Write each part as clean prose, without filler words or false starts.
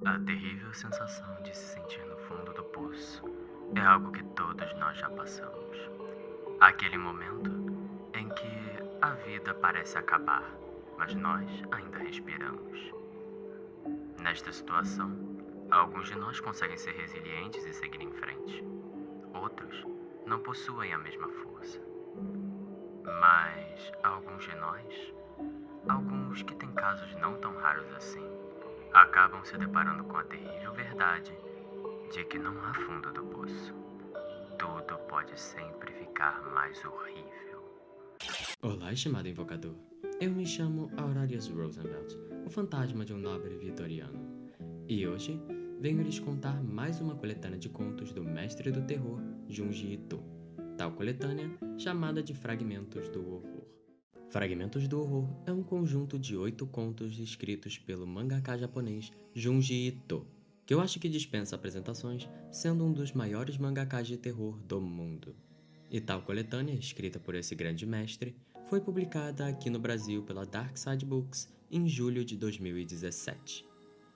A terrível sensação de se sentir no fundo do poço é algo que todos nós já passamos. Aquele momento em que a vida parece acabar, mas nós ainda respiramos. Nesta situação, alguns de nós conseguem ser resilientes e seguir em frente. Outros não possuem a mesma força. Mas alguns de nós, alguns que têm casos não tão raros assim, acabam se deparando com a terrível verdade de que não há fundo do poço. Tudo pode sempre ficar mais horrível. Olá, estimado invocador. Eu me chamo Aurelius Roosevelt, o fantasma de um nobre vitoriano. E hoje venho lhes contar mais uma coletânea de contos do mestre do terror, Junji Ito. Tal coletânea chamada de Fragmentos do Horror. Fragmentos do Horror é um conjunto de 8 contos escritos pelo mangaka japonês Junji Ito, que eu acho que dispensa apresentações, sendo um dos maiores mangakas de terror do mundo. E tal coletânea, escrita por esse grande mestre, foi publicada aqui no Brasil pela Dark Side Books em julho de 2017,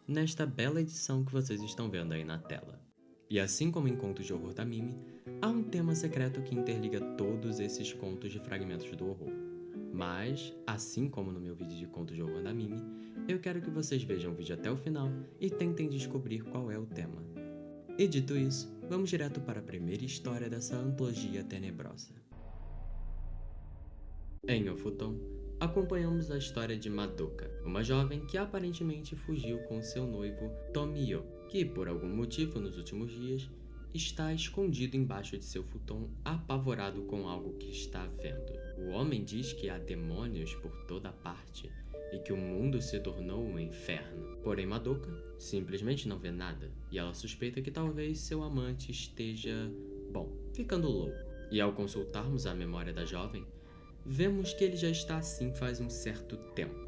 nesta bela edição que vocês estão vendo aí na tela. E assim como em Contos de Horror da Mimi, há um tema secreto que interliga todos esses contos de fragmentos do horror. Mas, assim como no meu vídeo de Contos de Horror da Mimi, eu quero que vocês vejam o vídeo até o final e tentem descobrir qual é o tema. E dito isso, vamos direto para a primeira história dessa antologia tenebrosa. Em Ofuton, acompanhamos a história de Madoka, uma jovem que aparentemente fugiu com seu noivo Tomio, que por algum motivo nos últimos dias está escondido embaixo de seu futon, apavorado com algo que está vendo. O homem diz que há demônios por toda parte e que o mundo se tornou um inferno. Porém, Madoka simplesmente não vê nada e ela suspeita que talvez seu amante esteja, ficando louco. E ao consultarmos a memória da jovem, vemos que ele já está assim faz um certo tempo.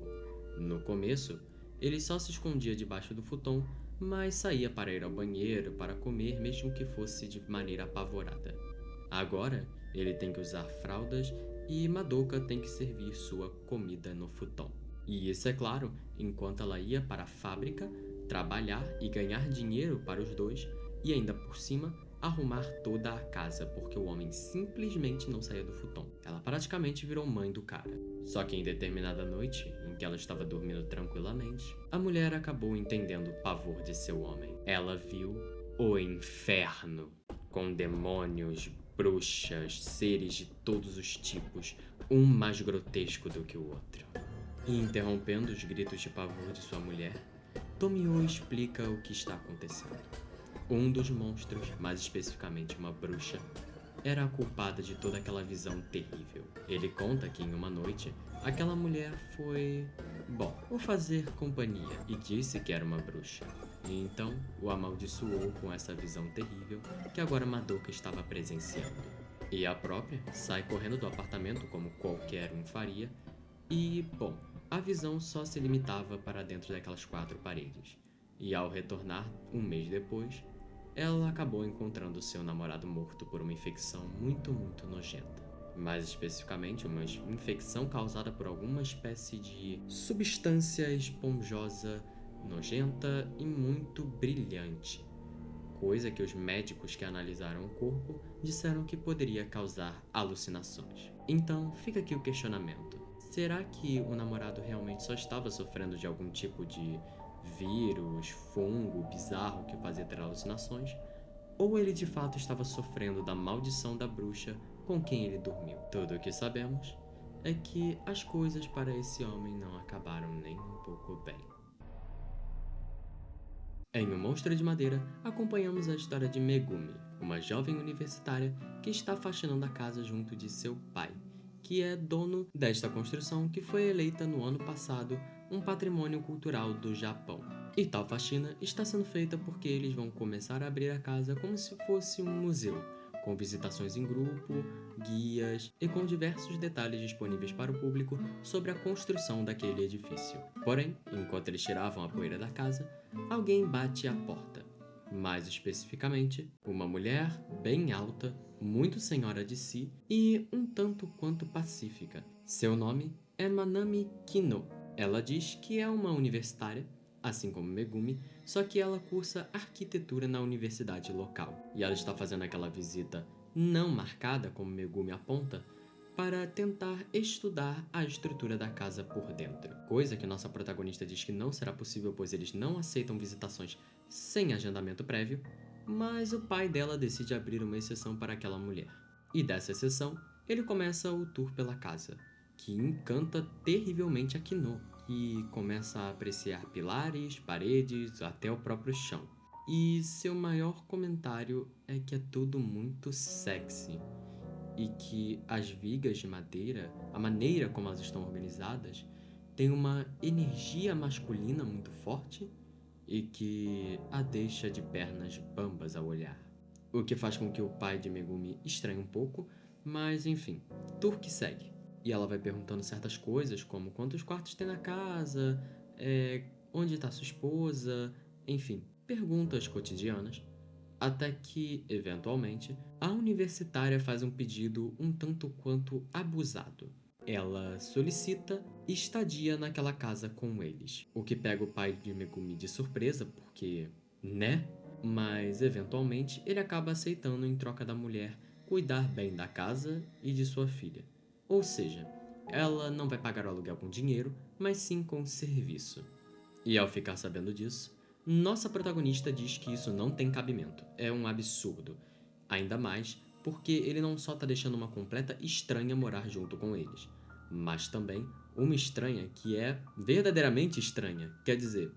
No começo, ele só se escondia debaixo do futon, mas saía para ir ao banheiro, para comer, mesmo que fosse de maneira apavorada. Agora, ele tem que usar fraldas e Madoka tem que servir sua comida no futon. E isso é claro, enquanto ela ia para a fábrica, trabalhar e ganhar dinheiro para os dois, e ainda por cima, arrumar toda a casa, porque o homem simplesmente não saía do futon. Ela praticamente virou mãe do cara. Só que em determinada noite, em que ela estava dormindo tranquilamente, a mulher acabou entendendo o pavor de seu homem. Ela viu o inferno, com demônios, bruxas, seres de todos os tipos, um mais grotesco do que o outro. E interrompendo os gritos de pavor de sua mulher, Tomio explica o que está acontecendo. Um dos monstros, mais especificamente uma bruxa, era a culpada de toda aquela visão terrível. Ele conta que em uma noite, aquela mulher foi, o fazer companhia e disse que era uma bruxa. E então o amaldiçoou com essa visão terrível que agora Madoka estava presenciando. E a própria sai correndo do apartamento como qualquer um faria e, a visão só se limitava para dentro daquelas 4 paredes. E ao retornar, um mês depois, ela acabou encontrando seu namorado morto por uma infecção muito nojenta. Mais especificamente, uma infecção causada por alguma espécie de substância esponjosa, nojenta e muito brilhante. Coisa que os médicos que analisaram o corpo disseram que poderia causar alucinações. Então, fica aqui o questionamento. Será que o namorado realmente só estava sofrendo de algum tipo de vírus, fungo bizarro que fazia ter alucinações? Ou ele de fato estava sofrendo da maldição da bruxa com quem ele dormiu? Tudo o que sabemos é que as coisas para esse homem não acabaram nem um pouco bem. Em O Monstro de Madeira, acompanhamos a história de Megumi, uma jovem universitária que está faxinando a casa junto de seu pai, que é dono desta construção que foi eleita no ano passado um patrimônio cultural do Japão. E tal faxina está sendo feita porque eles vão começar a abrir a casa como se fosse um museu, com visitações em grupo, guias e com diversos detalhes disponíveis para o público sobre a construção daquele edifício. Porém, enquanto eles tiravam a poeira da casa, alguém bate à porta. Mais especificamente, uma mulher bem alta, muito senhora de si e um tanto quanto pacífica. Seu nome é Manami Kino. Ela diz que é uma universitária, assim como Megumi, só que ela cursa arquitetura na universidade local. E ela está fazendo aquela visita não marcada, como Megumi aponta, para tentar estudar a estrutura da casa por dentro. Coisa que nossa protagonista diz que não será possível, pois eles não aceitam visitações sem agendamento prévio, mas o pai dela decide abrir uma exceção para aquela mulher. E dessa exceção, ele começa o tour pela casa, que encanta terrivelmente a Kino, que começa a apreciar pilares, paredes, até o próprio chão. E seu maior comentário é que é tudo muito sexy e que as vigas de madeira, a maneira como elas estão organizadas, tem uma energia masculina muito forte e que a deixa de pernas bambas ao olhar. O que faz com que o pai de Megumi estranhe um pouco, mas enfim, tour que segue. E ela vai perguntando certas coisas, como quantos quartos tem na casa, onde está sua esposa, enfim, perguntas cotidianas, até que, eventualmente, a universitária faz um pedido um tanto quanto abusado. Ela solicita estadia naquela casa com eles, o que pega o pai de Megumi de surpresa, porque, né? Mas, eventualmente, ele acaba aceitando em troca da mulher cuidar bem da casa e de sua filha. Ou seja, ela não vai pagar o aluguel com dinheiro, mas sim com serviço. E ao ficar sabendo disso, nossa protagonista diz que isso não tem cabimento, é um absurdo. Ainda mais porque ele não só tá deixando uma completa estranha morar junto com eles, mas também uma estranha que é verdadeiramente estranha. Quer dizer,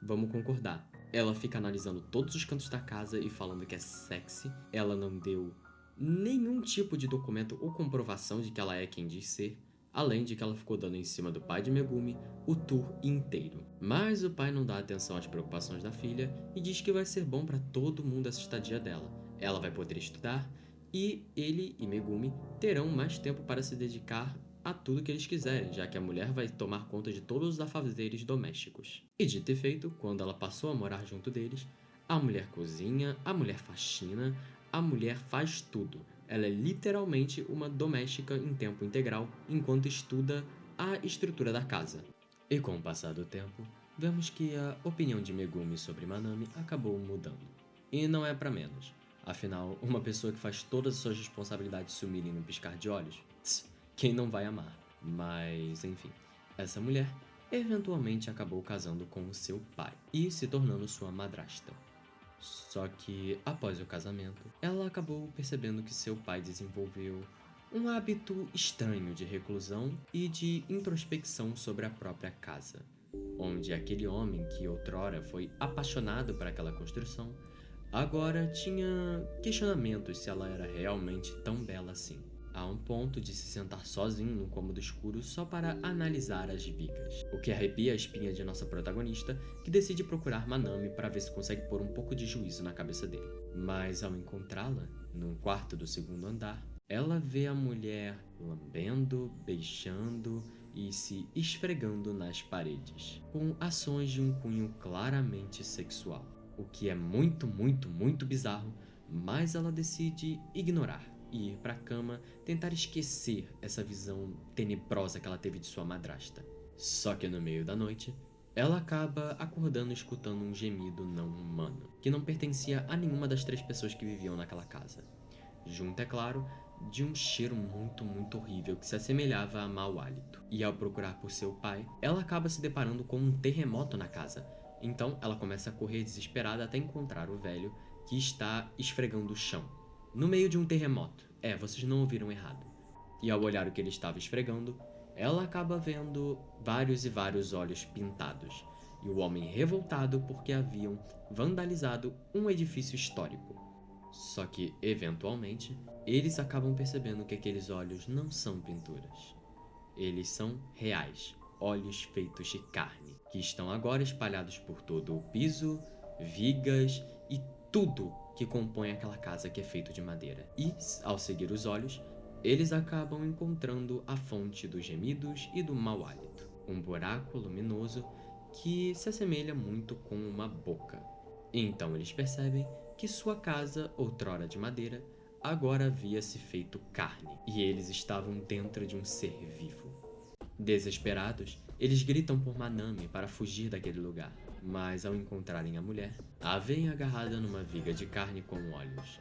vamos concordar, ela fica analisando todos os cantos da casa e falando que é sexy, ela não deu nenhum tipo de documento ou comprovação de que ela é quem diz ser, além de que ela ficou dando em cima do pai de Megumi o tour inteiro. Mas o pai não dá atenção às preocupações da filha e diz que vai ser bom para todo mundo essa estadia dela. Ela vai poder estudar e ele e Megumi terão mais tempo para se dedicar a tudo que eles quiserem, já que a mulher vai tomar conta de todos os afazeres domésticos. E dito e feito, quando ela passou a morar junto deles, a mulher cozinha, a mulher faxina, a mulher faz tudo. Ela é literalmente uma doméstica em tempo integral enquanto estuda a estrutura da casa. E com o passar do tempo, vemos que a opinião de Megumi sobre Manami acabou mudando. E não é pra menos. Afinal, uma pessoa que faz todas as suas responsabilidades sumirem num piscar de olhos, quem não vai amar? Mas, enfim, essa mulher eventualmente acabou casando com o seu pai e se tornando sua madrasta. Só que, após o casamento, ela acabou percebendo que seu pai desenvolveu um hábito estranho de reclusão e de introspecção sobre a própria casa, onde aquele homem que outrora foi apaixonado por aquela construção, agora tinha questionamentos se ela era realmente tão bela assim, a um ponto de se sentar sozinho num cômodo escuro só para analisar as vigas. O que arrepia a espinha de nossa protagonista, que decide procurar Manami para ver se consegue pôr um pouco de juízo na cabeça dele. Mas ao encontrá-la, num quarto do segundo andar, ela vê a mulher lambendo, beijando e se esfregando nas paredes, com ações de um cunho claramente sexual. O que é muito, muito, muito bizarro, mas ela decide ignorar e ir pra cama tentar esquecer essa visão tenebrosa que ela teve de sua madrasta. Só que no meio da noite, ela acaba acordando escutando um gemido não humano, que não pertencia a nenhuma das 3 pessoas que viviam naquela casa. Junto, é claro, de um cheiro muito, muito horrível que se assemelhava a mau hálito. E ao procurar por seu pai, ela acaba se deparando com um terremoto na casa. Então, ela começa a correr desesperada até encontrar o velho que está esfregando o chão, no meio de um terremoto. Vocês não ouviram errado. E ao olhar o que ele estava esfregando, ela acaba vendo vários e vários olhos pintados, e o homem revoltado porque haviam vandalizado um edifício histórico. Só que, eventualmente, eles acabam percebendo que aqueles olhos não são pinturas. Eles são reais, olhos feitos de carne, que estão agora espalhados por todo o piso, vigas e tudo que compõe aquela casa que é feito de madeira. E, ao seguir os olhos, eles acabam encontrando a fonte dos gemidos e do mau hálito. Um buraco luminoso que se assemelha muito com uma boca. E então eles percebem que sua casa, outrora de madeira, agora havia se feito carne, e eles estavam dentro de um ser vivo. Desesperados, eles gritam por Manami para fugir daquele lugar, mas ao encontrarem a mulher, a veem agarrada numa viga de carne com olhos.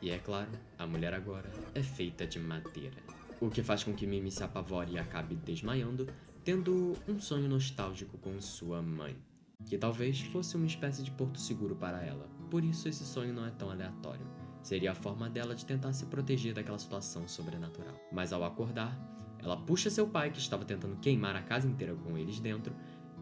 E é claro, a mulher agora é feita de madeira. O que faz com que Mimi se apavore e acabe desmaiando, tendo um sonho nostálgico com sua mãe, que talvez fosse uma espécie de porto seguro para ela. Por isso esse sonho não é tão aleatório. Seria a forma dela de tentar se proteger daquela situação sobrenatural. Mas ao acordar, ela puxa seu pai, que estava tentando queimar a casa inteira com eles dentro,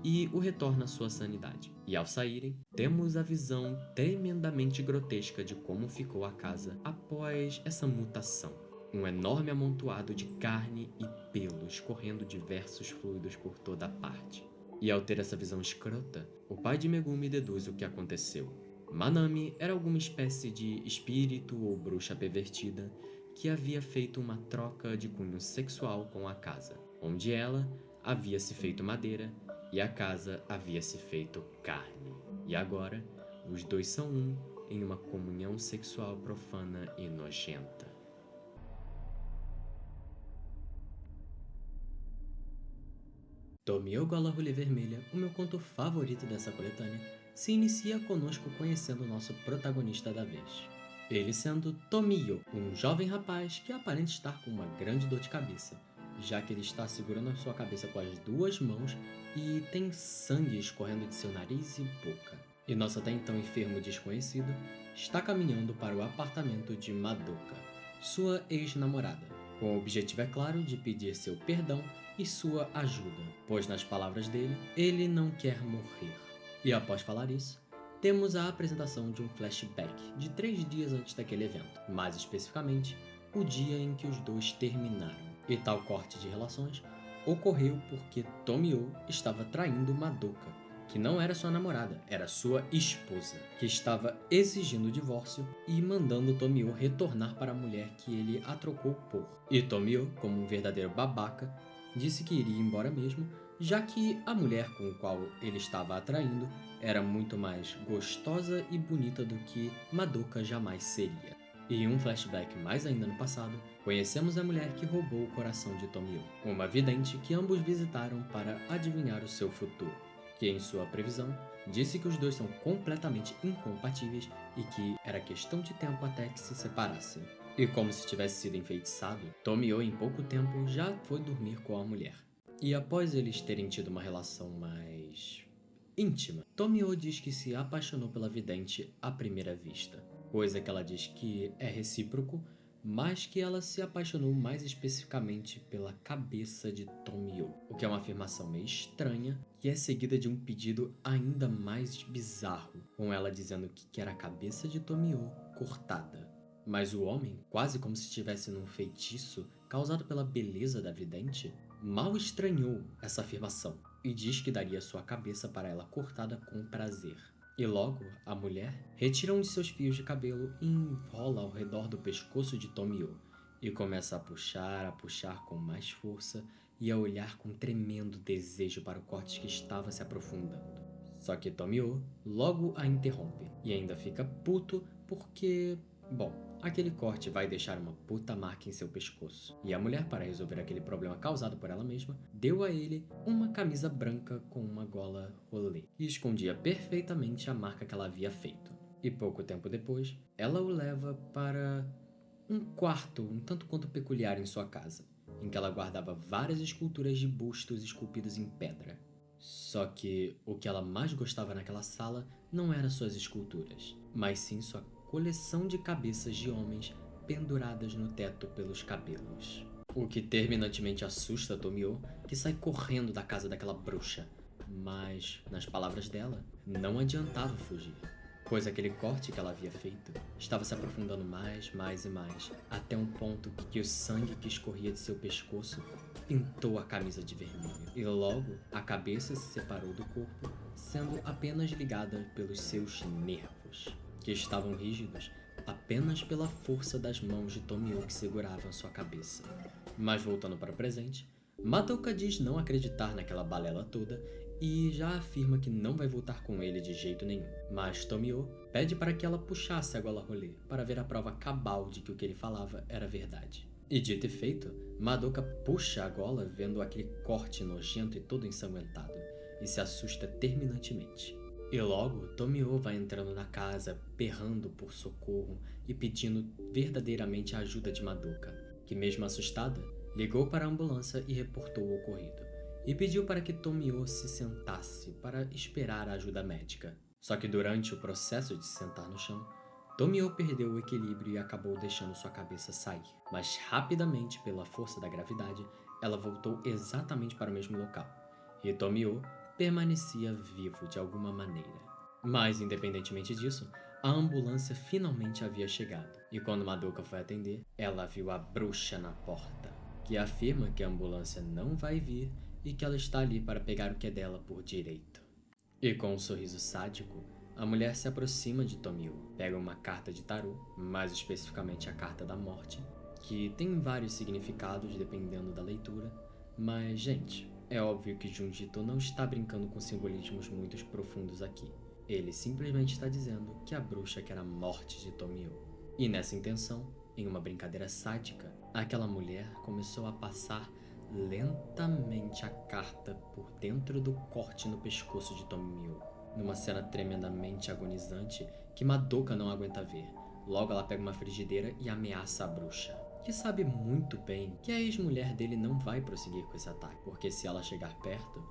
e o retorna à sua sanidade. E ao saírem, temos a visão tremendamente grotesca de como ficou a casa após essa mutação. Um enorme amontoado de carne e pelos correndo diversos fluidos por toda a parte. E ao ter essa visão escrota, o pai de Megumi deduz o que aconteceu. Manami era alguma espécie de espírito ou bruxa pervertida que havia feito uma troca de cunho sexual com a casa, onde ela havia se feito madeira e a casa havia se feito carne. E agora, os dois são um em uma comunhão sexual profana e nojenta. Tomio Gola Rolê Vermelha, o meu conto favorito dessa coletânea, se inicia conosco conhecendo o nosso protagonista da vez. Ele sendo Tomio, um jovem rapaz que aparenta estar com uma grande dor de cabeça, já que ele está segurando a sua cabeça com as duas mãos e tem sangue escorrendo de seu nariz e boca. E nosso até então enfermo desconhecido está caminhando para o apartamento de Madoka, sua ex-namorada, com o objetivo, é claro, de pedir seu perdão e sua ajuda, pois nas palavras dele, ele não quer morrer. E após falar isso, temos a apresentação de um flashback de 3 dias antes daquele evento, mais especificamente, o dia em que os dois terminaram. E tal corte de relações ocorreu porque Tomio estava traindo Madoka, que não era sua namorada, era sua esposa, que estava exigindo o divórcio e mandando Tomio retornar para a mulher que ele a trocou por. E Tomio, como um verdadeiro babaca, disse que iria embora mesmo, já que a mulher com a qual ele estava atraindo era muito mais gostosa e bonita do que Madoka jamais seria. E em um flashback mais ainda no passado, conhecemos a mulher que roubou o coração de Tomio, uma vidente que ambos visitaram para adivinhar o seu futuro, que em sua previsão disse que os dois são completamente incompatíveis e que era questão de tempo até que se separassem. E como se tivesse sido enfeitiçado, Tomio em pouco tempo já foi dormir com a mulher. E após eles terem tido uma relação mais íntima, Tomio diz que se apaixonou pela vidente à primeira vista, coisa que ela diz que é recíproco, mas que ela se apaixonou mais especificamente pela cabeça de Tomio, o que é uma afirmação meio estranha, que é seguida de um pedido ainda mais bizarro, com ela dizendo que quer a cabeça de Tomio cortada. Mas o homem, quase como se estivesse num feitiço causado pela beleza da vidente, mal estranhou essa afirmação e diz que daria sua cabeça para ela cortada com prazer. E logo, a mulher retira um de seus fios de cabelo e enrola ao redor do pescoço de Tomio e começa a puxar com mais força e a olhar com tremendo desejo para o corte que estava se aprofundando. Só que Tomio logo a interrompe e ainda fica puto porque, bom, aquele corte vai deixar uma puta marca em seu pescoço. E a mulher, para resolver aquele problema causado por ela mesma, deu a ele uma camisa branca com uma gola rolê, que escondia perfeitamente a marca que ela havia feito. E pouco tempo depois, ela o leva para um quarto um tanto quanto peculiar em sua casa, em que ela guardava várias esculturas de bustos esculpidos em pedra. Só que o que ela mais gostava naquela sala não eram suas esculturas, mas sim sua coleção de cabeças de homens penduradas no teto pelos cabelos. O que terminantemente assusta Tomio, que sai correndo da casa daquela bruxa. Mas, nas palavras dela, não adiantava fugir, pois aquele corte que ela havia feito estava se aprofundando mais e mais, até um ponto que o sangue que escorria de seu pescoço pintou a camisa de vermelho. E logo, a cabeça se separou do corpo, sendo apenas ligada pelos seus nervos, que estavam rígidos apenas pela força das mãos de Tomio que seguravam sua cabeça. Mas voltando para o presente, Madoka diz não acreditar naquela balela toda e já afirma que não vai voltar com ele de jeito nenhum. Mas Tomio pede para que ela puxasse a gola rolê para ver a prova cabal de que o que ele falava era verdade. E dito e feito, Madoka puxa a gola vendo aquele corte nojento e todo ensanguentado, e se assusta terminantemente. E logo, Tomio vai entrando na casa, berrando por socorro e pedindo verdadeiramente a ajuda de Madoka, que mesmo assustada, ligou para a ambulância e reportou o ocorrido, e pediu para que Tomio se sentasse para esperar a ajuda médica. Só que durante o processo de se sentar no chão, Tomio perdeu o equilíbrio e acabou deixando sua cabeça sair, mas rapidamente, pela força da gravidade, ela voltou exatamente para o mesmo local, e Tomio permanecia vivo de alguma maneira. Mas, independentemente disso, a ambulância finalmente havia chegado, e quando Madoka foi atender, ela viu a bruxa na porta, que afirma que a ambulância não vai vir e que ela está ali para pegar o que é dela por direito. E com um sorriso sádico, a mulher se aproxima de Tomio, pega uma carta de tarô, mais especificamente a carta da morte, que tem vários significados dependendo da leitura, mas, gente, é óbvio que Junji Ito não está brincando com simbolismos muito profundos aqui. Ele simplesmente está dizendo que a bruxa quer a morte de Tomio. E nessa intenção, em uma brincadeira sádica, aquela mulher começou a passar lentamente a carta por dentro do corte no pescoço de Tomio, numa cena tremendamente agonizante que Madoka não aguenta ver. Logo ela pega uma frigideira e ameaça a bruxa, que sabe muito bem que a ex-mulher dele não vai prosseguir com esse ataque, porque se ela chegar perto,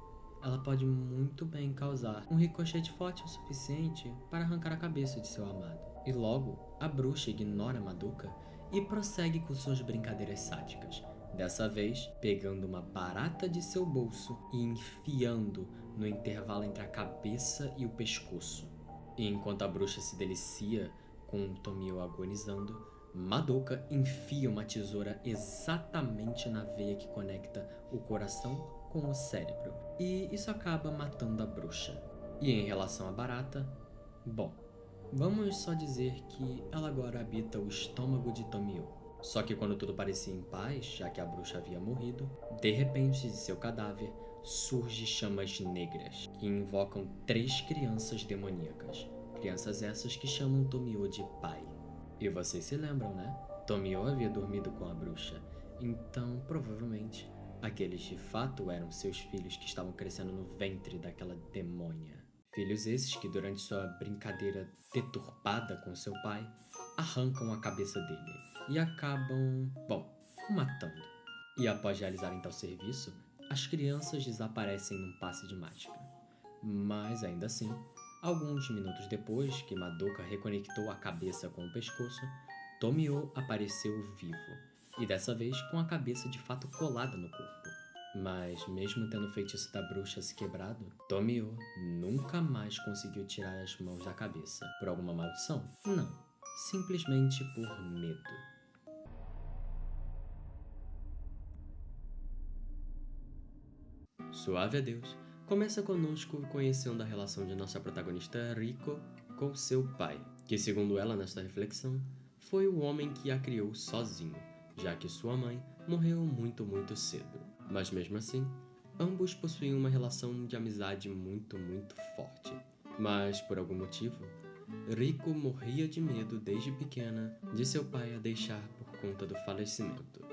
ela pode muito bem causar um ricochete forte o suficiente para arrancar a cabeça de seu amado. E logo, a bruxa ignora Madoka e prossegue com suas brincadeiras sádicas, dessa vez pegando uma barata de seu bolso e enfiando no intervalo entre a cabeça e o pescoço. E enquanto a bruxa se delicia com Tomio agonizando, Madoka enfia uma tesoura exatamente na veia que conecta o coração com o cérebro, e isso acaba matando a bruxa. E em relação à barata, bom, vamos só dizer que ela agora habita o estômago de Tomio. Só que quando tudo parecia em paz, já que a bruxa havia morrido, de repente de seu cadáver surgem chamas negras, que invocam 3 crianças demoníacas. Crianças essas que chamam Tomio de pai. E vocês se lembram, né? Tomio havia dormido com a bruxa, então provavelmente aqueles de fato eram seus filhos que estavam crescendo no ventre daquela demônia. Filhos esses que durante sua brincadeira deturpada com seu pai, arrancam a cabeça dele e acabam, bom, o matando. E após realizarem tal serviço, as crianças desaparecem num passe de mágica. Mas ainda assim, alguns minutos depois que Madoka reconectou a cabeça com o pescoço, Tomio apareceu vivo, e dessa vez com a cabeça de fato colada no corpo. Mas mesmo tendo o feitiço da bruxa se quebrado, Tomio nunca mais conseguiu tirar as mãos da cabeça. Por alguma maldição? Não, simplesmente por medo. Suave a Deus, começa conosco conhecendo a relação de nossa protagonista Riko com seu pai, que segundo ela nesta reflexão, foi o homem que a criou sozinho, já que sua mãe morreu muito cedo. Mas mesmo assim, ambos possuíam uma relação de amizade muito forte. Mas por algum motivo, Riko morria de medo desde pequena de seu pai a deixar por conta do falecimento.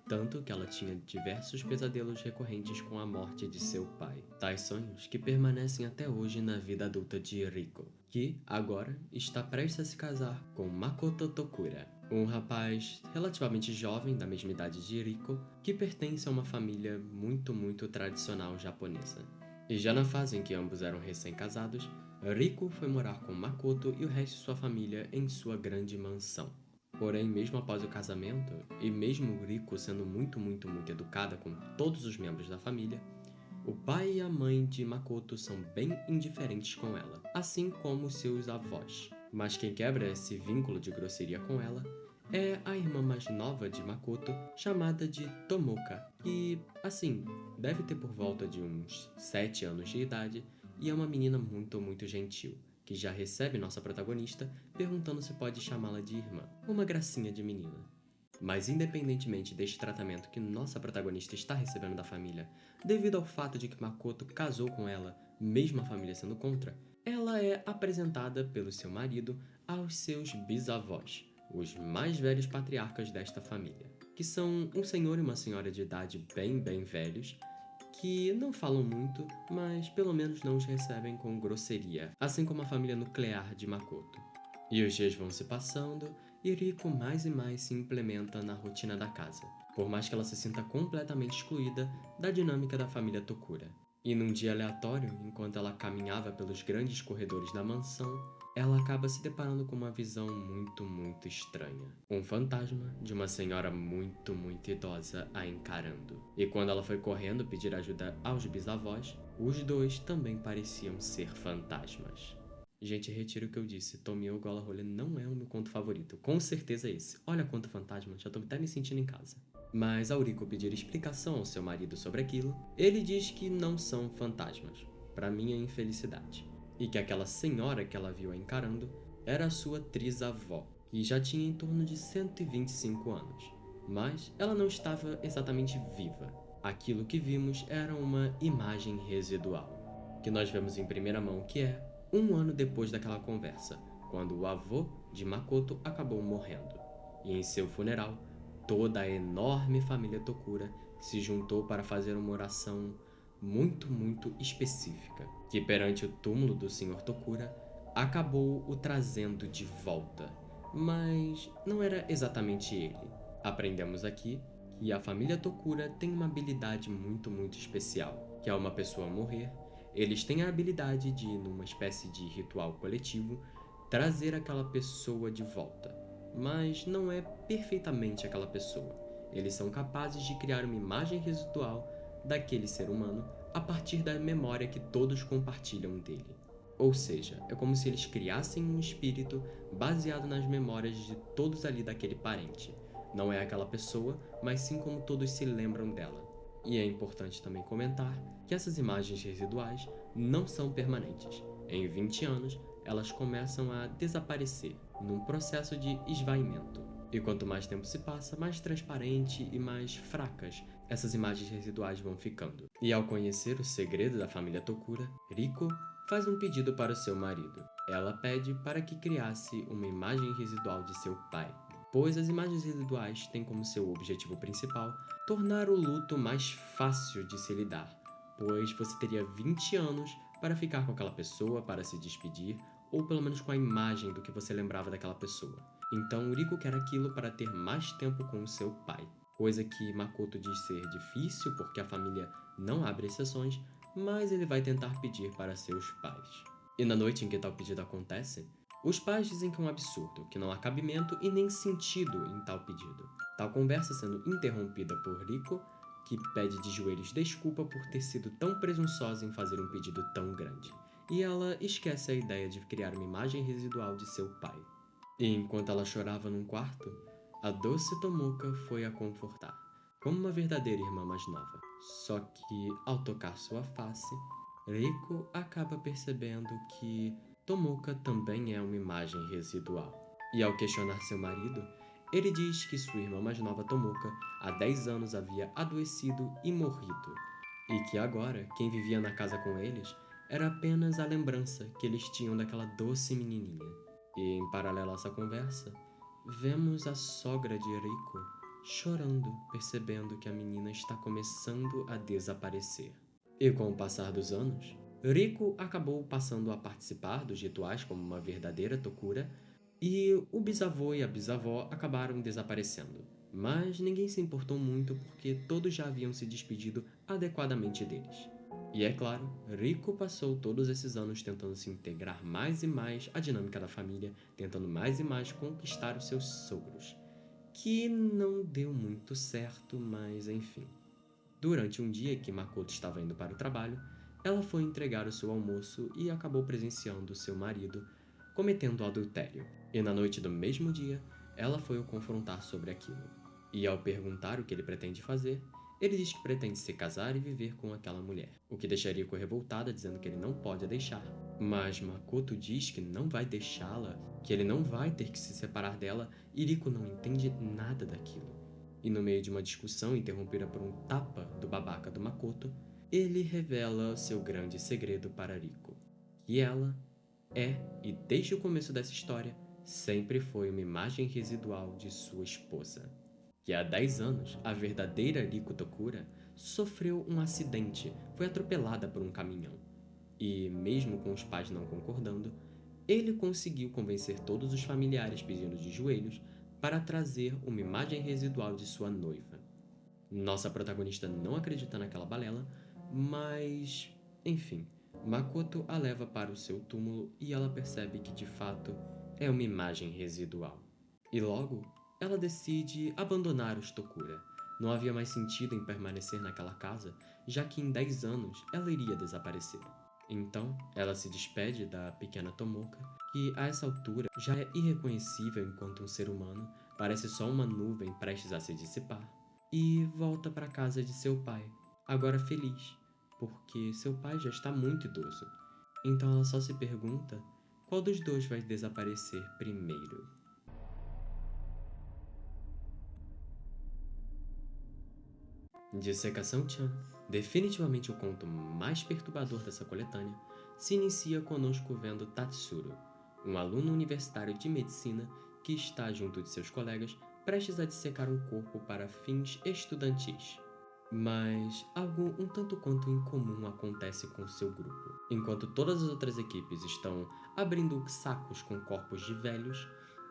Tanto que ela tinha diversos pesadelos recorrentes com a morte de seu pai. Tais sonhos que permanecem até hoje na vida adulta de Riko, que agora está prestes a se casar com Makoto Tokura, um rapaz relativamente jovem da mesma idade de Riko, que pertence a uma família muito tradicional japonesa. E já na fase em que ambos eram recém-casados, Riko foi morar com Makoto e o resto de sua família em sua grande mansão. Porém, mesmo após o casamento, e mesmo Riko sendo muito educada com todos os membros da família, o pai e a mãe de Makoto são bem indiferentes com ela, assim como seus avós. Mas quem quebra esse vínculo de grosseria com ela é a irmã mais nova de Makoto, chamada de Tomoka, que, assim, deve ter por volta de uns 7 anos de idade e é uma menina muito gentil, que já recebe nossa protagonista perguntando se pode chamá-la de irmã. Uma gracinha de menina. Mas independentemente deste tratamento que nossa protagonista está recebendo da família, devido ao fato de que Makoto casou com ela, mesmo a família sendo contra, ela é apresentada pelo seu marido aos seus bisavós, os mais velhos patriarcas desta família, que são um senhor e uma senhora de idade bem velhos, que não falam muito, mas pelo menos não os recebem com grosseria, assim como a família nuclear de Makoto. E os dias vão se passando e Riko mais e mais se implementa na rotina da casa, por mais que ela se sinta completamente excluída da dinâmica da família Tokura. E num dia aleatório, enquanto ela caminhava pelos grandes corredores da mansão, ela acaba se deparando com uma visão muito estranha. Um fantasma de uma senhora muito idosa a encarando. E quando ela foi correndo pedir ajuda aos bisavós, os dois também pareciam ser fantasmas. Gente, retiro o que eu disse. Tomio Gola Rolê não é o meu conto favorito. Com certeza é esse. Olha quanto fantasma, já tô até me sentindo em casa. Mas ao Riko pedir explicação ao seu marido sobre aquilo, ele diz que não são fantasmas, para minha infelicidade, e que aquela senhora que ela viu a encarando era a sua trisavó, que já tinha em torno de 125 anos. Mas ela não estava exatamente viva. Aquilo que vimos era uma imagem residual, que nós vemos em primeira mão, que é 1 ano depois daquela conversa, quando o avô de Makoto acabou morrendo. E em seu funeral, toda a enorme família Tokura se juntou para fazer uma oração muito específica, que perante o túmulo do Sr. Tokura, acabou o trazendo de volta. Mas não era exatamente ele. Aprendemos aqui que a família Tokura tem uma habilidade muito especial, que ao uma pessoa morrer, eles têm a habilidade de, numa espécie de ritual coletivo, trazer aquela pessoa de volta. Mas não é perfeitamente aquela pessoa. Eles são capazes de criar uma imagem residual daquele ser humano a partir da memória que todos compartilham dele. Ou seja, é como se eles criassem um espírito baseado nas memórias de todos ali daquele parente. Não é aquela pessoa, mas sim como todos se lembram dela. E é importante também comentar que essas imagens residuais não são permanentes. Em 20 anos, elas começam a desaparecer, num processo de esvaimento. E quanto mais tempo se passa, mais transparente e mais fracas essas imagens residuais vão ficando. E ao conhecer o segredo da família Tokura, Riko faz um pedido para o seu marido. Ela pede para que criasse uma imagem residual de seu pai, pois as imagens residuais têm como seu objetivo principal tornar o luto mais fácil de se lidar, pois você teria 20 anos para ficar com aquela pessoa, para se despedir, ou pelo menos com a imagem do que você lembrava daquela pessoa. Então Riko quer aquilo para ter mais tempo com o seu pai, coisa que Makoto diz ser difícil porque a família não abre exceções, mas ele vai tentar pedir para seus pais. E na noite em que tal pedido acontece, os pais dizem que é um absurdo, que não há cabimento e nem sentido em tal pedido. Tal conversa sendo interrompida por Riko, que pede de joelhos desculpa por ter sido tão presunçosa em fazer um pedido tão grande. E ela esquece a ideia de criar uma imagem residual de seu pai. E enquanto ela chorava num quarto, a doce Tomoka foi a confortar, como uma verdadeira irmã mais nova. Só que, ao tocar sua face, Riko acaba percebendo que Tomoka também é uma imagem residual. E ao questionar seu marido, ele diz que sua irmã mais nova Tomoka há 10 anos havia adoecido e morrido, e que agora quem vivia na casa com eles era apenas a lembrança que eles tinham daquela doce menininha. E em paralelo a essa conversa, vemos a sogra de Riko chorando, percebendo que a menina está começando a desaparecer. E com o passar dos anos, Riko acabou passando a participar dos rituais como uma verdadeira Tokura, e o bisavô e a bisavó acabaram desaparecendo. Mas ninguém se importou muito porque todos já haviam se despedido adequadamente deles. E é claro, Riko passou todos esses anos tentando se integrar mais e mais à dinâmica da família, tentando mais e mais conquistar os seus sogros. Que não deu muito certo, mas enfim. Durante um dia que Makoto estava indo para o trabalho, ela foi entregar o seu almoço e acabou presenciando seu marido cometendo adultério. E na noite do mesmo dia, ela foi o confrontar sobre aquilo. E ao perguntar o que ele pretende fazer, ele diz que pretende se casar e viver com aquela mulher, o que deixaria Riko revoltada, dizendo que ele não pode a deixar. Mas Makoto diz que não vai deixá-la, que ele não vai ter que se separar dela, e Riko não entende nada daquilo. E no meio de uma discussão interrompida por um tapa do babaca do Makoto, ele revela seu grande segredo para Riko, que ela é, e desde o começo dessa história, sempre foi uma imagem residual de sua esposa. Que há 10 anos, a verdadeira Riko Tokura sofreu um acidente, foi atropelada por um caminhão. E, mesmo com os pais não concordando, ele conseguiu convencer todos os familiares pedindo de joelhos para trazer uma imagem residual de sua noiva. Nossa protagonista não acredita naquela balela, mas, enfim, Makoto a leva para o seu túmulo e ela percebe que de fato é uma imagem residual. E logo, ela decide abandonar os Tokura. Não havia mais sentido em permanecer naquela casa, já que em 10 anos ela iria desaparecer. Então, ela se despede da pequena Tomoka, que a essa altura já é irreconhecível enquanto um ser humano, parece só uma nuvem prestes a se dissipar, e volta para a casa de seu pai, agora feliz, porque seu pai já está muito idoso. Então ela só se pergunta qual dos dois vai desaparecer primeiro. Dissecação Chan, definitivamente o conto mais perturbador dessa coletânea, se inicia conosco vendo Tatsuro, um aluno universitário de medicina que está junto de seus colegas prestes a dissecar um corpo para fins estudantis. Mas algo um tanto quanto incomum acontece com seu grupo. Enquanto todas as outras equipes estão abrindo sacos com corpos de velhos,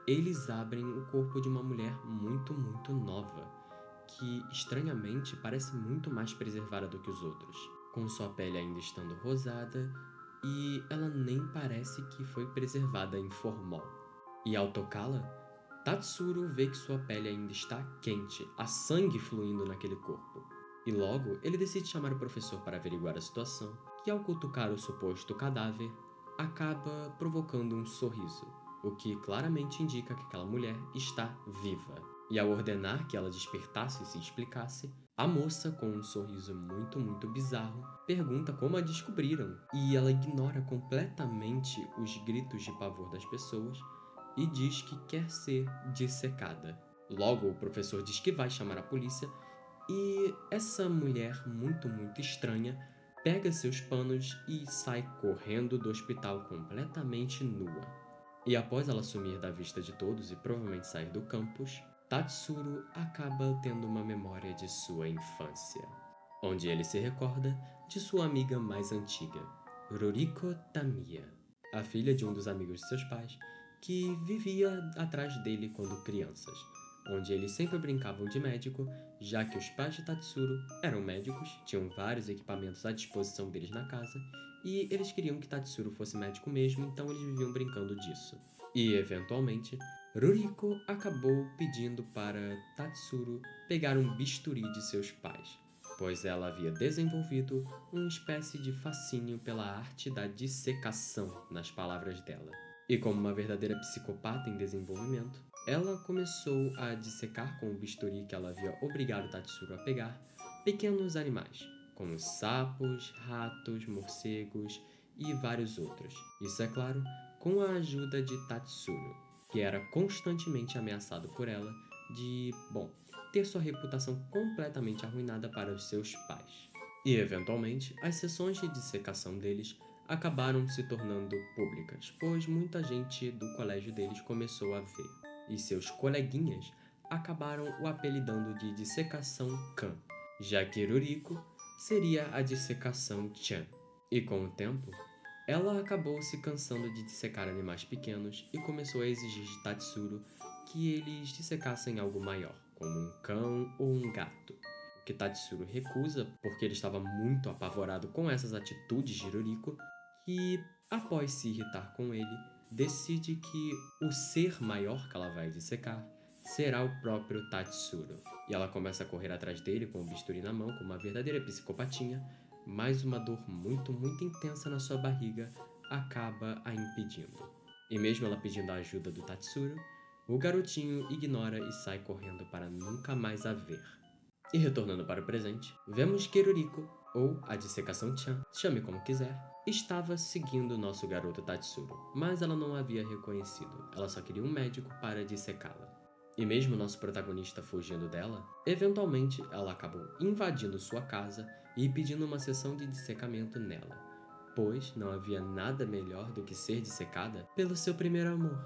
eles abrem o corpo de uma mulher muito nova, que estranhamente parece muito mais preservada do que os outros, com sua pele ainda estando rosada e ela nem parece que foi preservada em formol. E ao tocá-la, Tatsuro vê que sua pele ainda está quente, há sangue fluindo naquele corpo. E logo ele decide chamar o professor para averiguar a situação, que ao cutucar o suposto cadáver, acaba provocando um sorriso, o que claramente indica que aquela mulher está viva. E ao ordenar que ela despertasse e se explicasse, a moça, com um sorriso muito bizarro, pergunta como a descobriram, e ela ignora completamente os gritos de pavor das pessoas e diz que quer ser dissecada. Logo, o professor diz que vai chamar a polícia e essa mulher muito estranha pega seus panos e sai correndo do hospital completamente nua. E após ela sumir da vista de todos e provavelmente sair do campus, Tatsuro acaba tendo uma memória de sua infância, onde ele se recorda de sua amiga mais antiga, Ruriko Tamiya, a filha de um dos amigos de seus pais, que vivia atrás dele quando crianças, onde eles sempre brincavam de médico, já que os pais de Tatsuro eram médicos, tinham vários equipamentos à disposição deles na casa, e eles queriam que Tatsuro fosse médico mesmo, então eles viviam brincando disso. E, eventualmente, Ruriko acabou pedindo para Tatsuro pegar um bisturi de seus pais, pois ela havia desenvolvido uma espécie de fascínio pela arte da dissecação, nas palavras dela. E como uma verdadeira psicopata em desenvolvimento, ela começou a dissecar com o bisturi que ela havia obrigado Tatsuro a pegar pequenos animais, como sapos, ratos, morcegos e vários outros. Isso, é claro, com a ajuda de Tatsuro, que era constantemente ameaçado por ela de, ter sua reputação completamente arruinada para os seus pais. E, eventualmente, as sessões de dissecação deles acabaram se tornando públicas, pois muita gente do colégio deles começou a ver, e seus coleguinhas acabaram o apelidando de Dissecação Kan, já que Ruriko seria a Dissecação Chan. E com o tempo, ela acabou se cansando de dissecar animais pequenos e começou a exigir de Tatsuro que eles dissecassem algo maior, como um cão ou um gato. O que Tatsuro recusa porque ele estava muito apavorado com essas atitudes de Ruriko, que, após se irritar com ele, decide que o ser maior que ela vai dissecar será o próprio Tatsuro. E ela começa a correr atrás dele com o bisturi na mão, como uma verdadeira psicopatinha, mas uma dor muito intensa na sua barriga acaba a impedindo. E mesmo ela pedindo a ajuda do Tatsuro, o garotinho ignora e sai correndo para nunca mais a ver. E retornando para o presente, vemos que Ruriko, ou a Dissecação Chan, chame como quiser, estava seguindo nosso garoto Tatsuro, mas ela não havia reconhecido, ela só queria um médico para dissecá-la. E mesmo nosso protagonista fugindo dela, eventualmente ela acabou invadindo sua casa e pedindo uma sessão de dissecamento nela, pois não havia nada melhor do que ser dissecada pelo seu primeiro amor,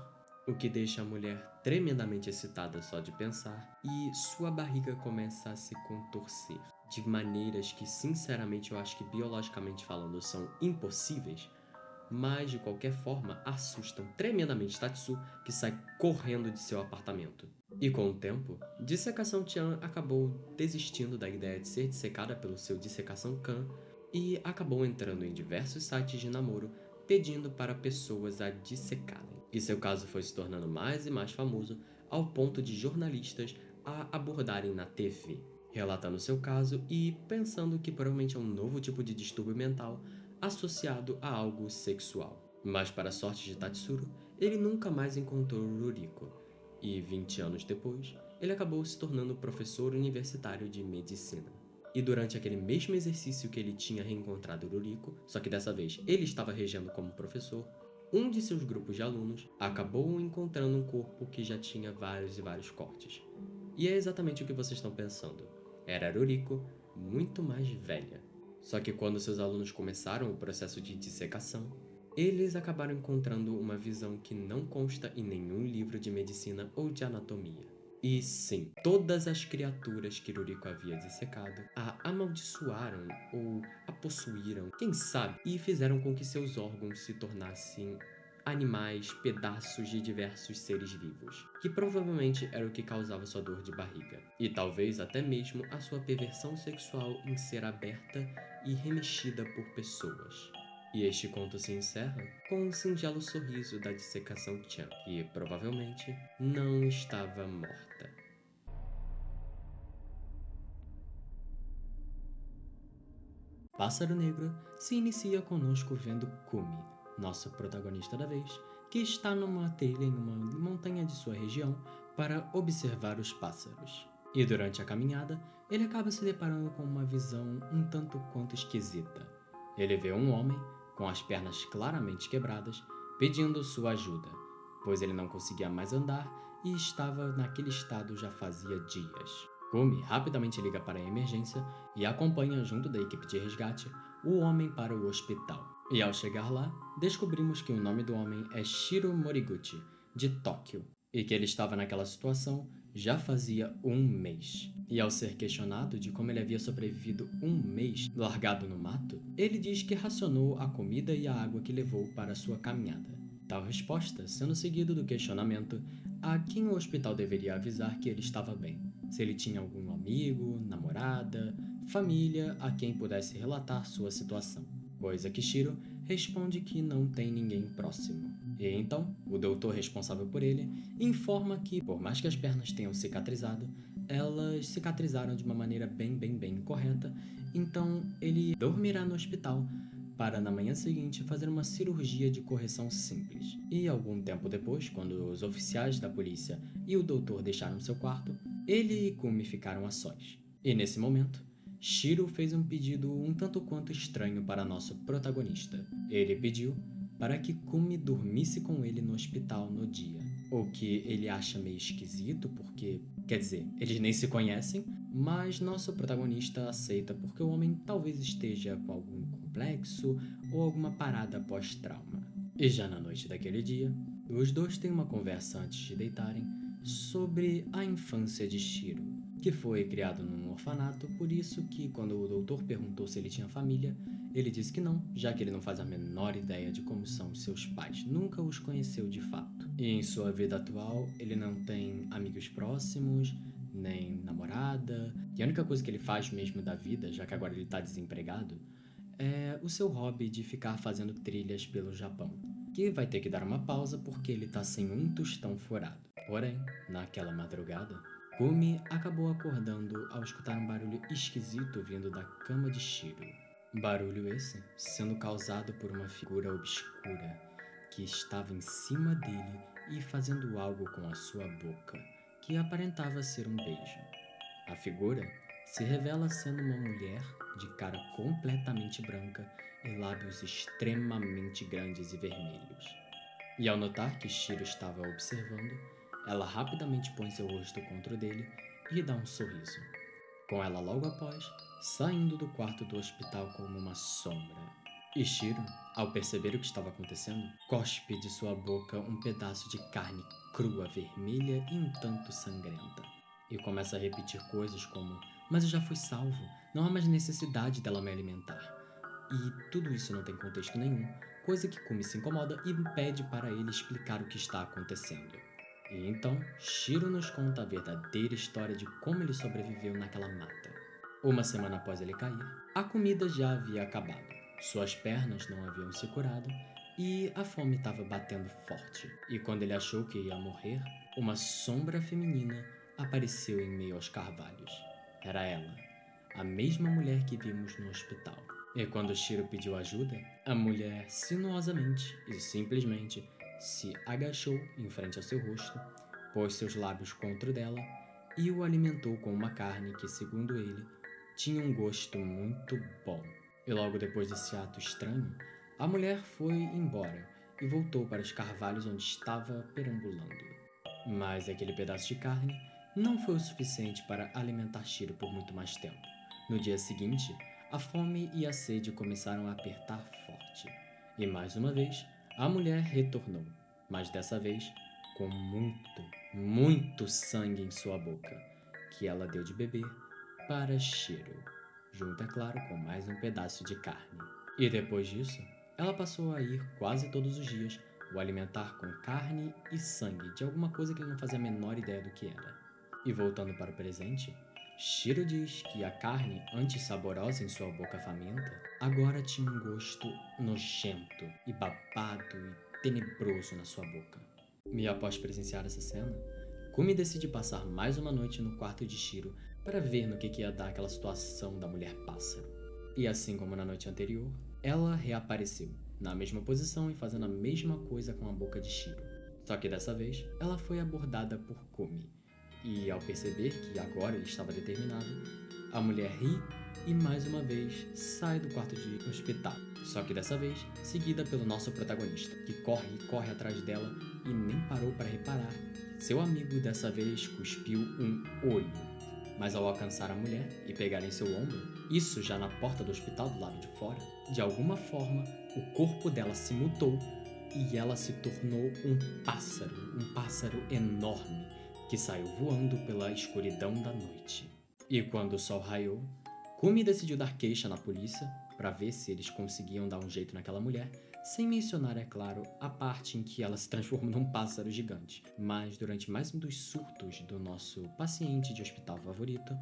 o que deixa a mulher tremendamente excitada só de pensar e sua barriga começa a se contorcer. de maneiras que, sinceramente, eu acho que biologicamente falando são impossíveis, mas de qualquer forma assustam tremendamente Tatsu, que sai correndo de seu apartamento. E com o tempo, Dissecação Chan acabou desistindo da ideia de ser dissecada pelo seu Dissecação Kan e acabou entrando em diversos sites de namoro pedindo para pessoas a dissecarem. E seu caso foi se tornando mais e mais famoso ao ponto de jornalistas a abordarem na TV, relatando seu caso e pensando que provavelmente é um novo tipo de distúrbio mental associado a algo sexual. Mas para a sorte de Tatsuro, ele nunca mais encontrou Ruriko, e 20 anos depois, ele acabou se tornando professor universitário de medicina. E durante aquele mesmo exercício que ele tinha reencontrado Ruriko, só que dessa vez ele estava regendo como professor, um de seus grupos de alunos acabou encontrando um corpo que já tinha vários e vários cortes. E é exatamente o que vocês estão pensando. Era Ruriko, muito mais velha. Só que quando seus alunos começaram o processo de dissecação, eles acabaram encontrando uma visão que não consta em nenhum livro de medicina ou de anatomia. E sim, todas as criaturas que Ruriko havia dissecado a amaldiçoaram ou a possuíram, quem sabe, e fizeram com que seus órgãos se tornassem animais, pedaços de diversos seres vivos, que provavelmente era o que causava sua dor de barriga, e talvez até mesmo a sua perversão sexual em ser aberta e remexida por pessoas. E este conto se encerra com um singelo sorriso da dissecação Chan, que provavelmente não estava morta. Pássaro Negro se inicia conosco vendo Kumi, nossa protagonista da vez, que está numa trilha em uma montanha de sua região para observar os pássaros. E durante a caminhada, ele acaba se deparando com uma visão um tanto quanto esquisita. Ele vê um homem, com as pernas claramente quebradas, pedindo sua ajuda, pois ele não conseguia mais andar e estava naquele estado já fazia dias. Kumi rapidamente liga para a emergência e acompanha junto da equipe de resgate o homem para o hospital. E ao chegar lá, descobrimos que o nome do homem é Shiro Moriguchi, de Tóquio, e que ele estava naquela situação já fazia um mês. E ao ser questionado de como ele havia sobrevivido um mês largado no mato, ele diz que racionou a comida e a água que levou para sua caminhada. Tal resposta sendo seguido do questionamento a quem o hospital deveria avisar que ele estava bem, se ele tinha algum amigo, namorada, família a quem pudesse relatar sua situação. Coisa que Shiro responde que não tem ninguém próximo. E então, o doutor responsável por ele informa que, por mais que as pernas tenham cicatrizado, elas cicatrizaram de uma maneira bem correta, então ele dormirá no hospital para na manhã seguinte fazer uma cirurgia de correção simples. E algum tempo depois, quando os oficiais da polícia e o doutor deixaram seu quarto, ele e Kumi ficaram a sós. E nesse momento, Shiro fez um pedido um tanto quanto estranho para nosso protagonista. Ele pediu para que Kumi dormisse com ele no hospital no dia. O que ele acha meio esquisito porque, quer dizer, eles nem se conhecem, mas nosso protagonista aceita porque o homem talvez esteja com algum complexo ou alguma parada pós-trauma. E já na noite daquele dia, os dois têm uma conversa antes de deitarem sobre a infância de Shiro, que foi criado num orfanato, por isso que quando o doutor perguntou se ele tinha família, ele disse que não, já que ele não faz a menor ideia de como são seus pais, nunca os conheceu de fato. E em sua vida atual, ele não tem amigos próximos, nem namorada, e a única coisa que ele faz mesmo da vida, já que agora ele tá desempregado, é o seu hobby de ficar fazendo trilhas pelo Japão, que vai ter que dar uma pausa porque ele tá sem um tostão furado. Porém, naquela madrugada, Kumi acabou acordando ao escutar um barulho esquisito vindo da cama de Shiro. Barulho esse sendo causado por uma figura obscura que estava em cima dele e fazendo algo com a sua boca, que aparentava ser um beijo. A figura se revela sendo uma mulher de cara completamente branca e lábios extremamente grandes e vermelhos. E ao notar que Shiro estava observando, ela rapidamente põe seu rosto contra o dele e dá um sorriso. Com ela logo após, saindo do quarto do hospital como uma sombra. E Shiro, ao perceber o que estava acontecendo, cospe de sua boca um pedaço de carne crua, vermelha e um tanto sangrenta. E começa a repetir coisas como mas eu já fui salvo. Não há mais necessidade dela me alimentar. E tudo isso não tem contexto nenhum, coisa que Kumi se incomoda e pede para ele explicar o que está acontecendo. E então, Shiro nos conta a verdadeira história de como ele sobreviveu naquela mata. Uma semana após ele cair, a comida já havia acabado, suas pernas não haviam se curado e a fome estava batendo forte. E quando ele achou que ia morrer, uma sombra feminina apareceu em meio aos carvalhos. Era ela, a mesma mulher que vimos no hospital. E quando Shiro pediu ajuda, a mulher sinuosamente e simplesmente se agachou em frente ao seu rosto, pôs seus lábios contra o dela e o alimentou com uma carne que, segundo ele, tinha um gosto muito bom. E logo depois desse ato estranho, a mulher foi embora e voltou para os carvalhos onde estava perambulando. Mas aquele pedaço de carne não foi o suficiente para alimentar Shiro por muito mais tempo. No dia seguinte, a fome e a sede começaram a apertar forte. E mais uma vez, a mulher retornou, mas dessa vez com muito sangue em sua boca, que ela deu de beber para Shiro, junto, é claro, com mais um pedaço de carne. E depois disso, ela passou a ir quase todos os dias o alimentar com carne e sangue de alguma coisa que ele não fazia a menor ideia do que era. E voltando para o presente, Shiro diz que a carne, antes saborosa em sua boca faminta, agora tinha um gosto nojento e babado e tenebroso na sua boca. E após presenciar essa cena, Kumi decide passar mais uma noite no quarto de Shiro para ver no que ia dar aquela situação da mulher pássaro. E assim como na noite anterior, ela reapareceu, na mesma posição e fazendo a mesma coisa com a boca de Shiro. Só que dessa vez, ela foi abordada por Kumi. E ao perceber que agora ele estava determinado, a mulher ri e mais uma vez sai do quarto de hospital. Só que dessa vez, seguida pelo nosso protagonista, que corre e corre atrás dela e nem parou para reparar. Seu amigo dessa vez cuspiu um olho. Mas ao alcançar a mulher e pegar em seu ombro, isso já na porta do hospital do lado de fora, de alguma forma, o corpo dela se mutou e ela se tornou um pássaro enorme, que saiu voando pela escuridão da noite. E quando o sol raiou, Kumi decidiu dar queixa na polícia para ver se eles conseguiam dar um jeito naquela mulher, sem mencionar, é claro, a parte em que ela se transforma num pássaro gigante. Mas durante mais um dos surtos do nosso paciente de hospital favorito,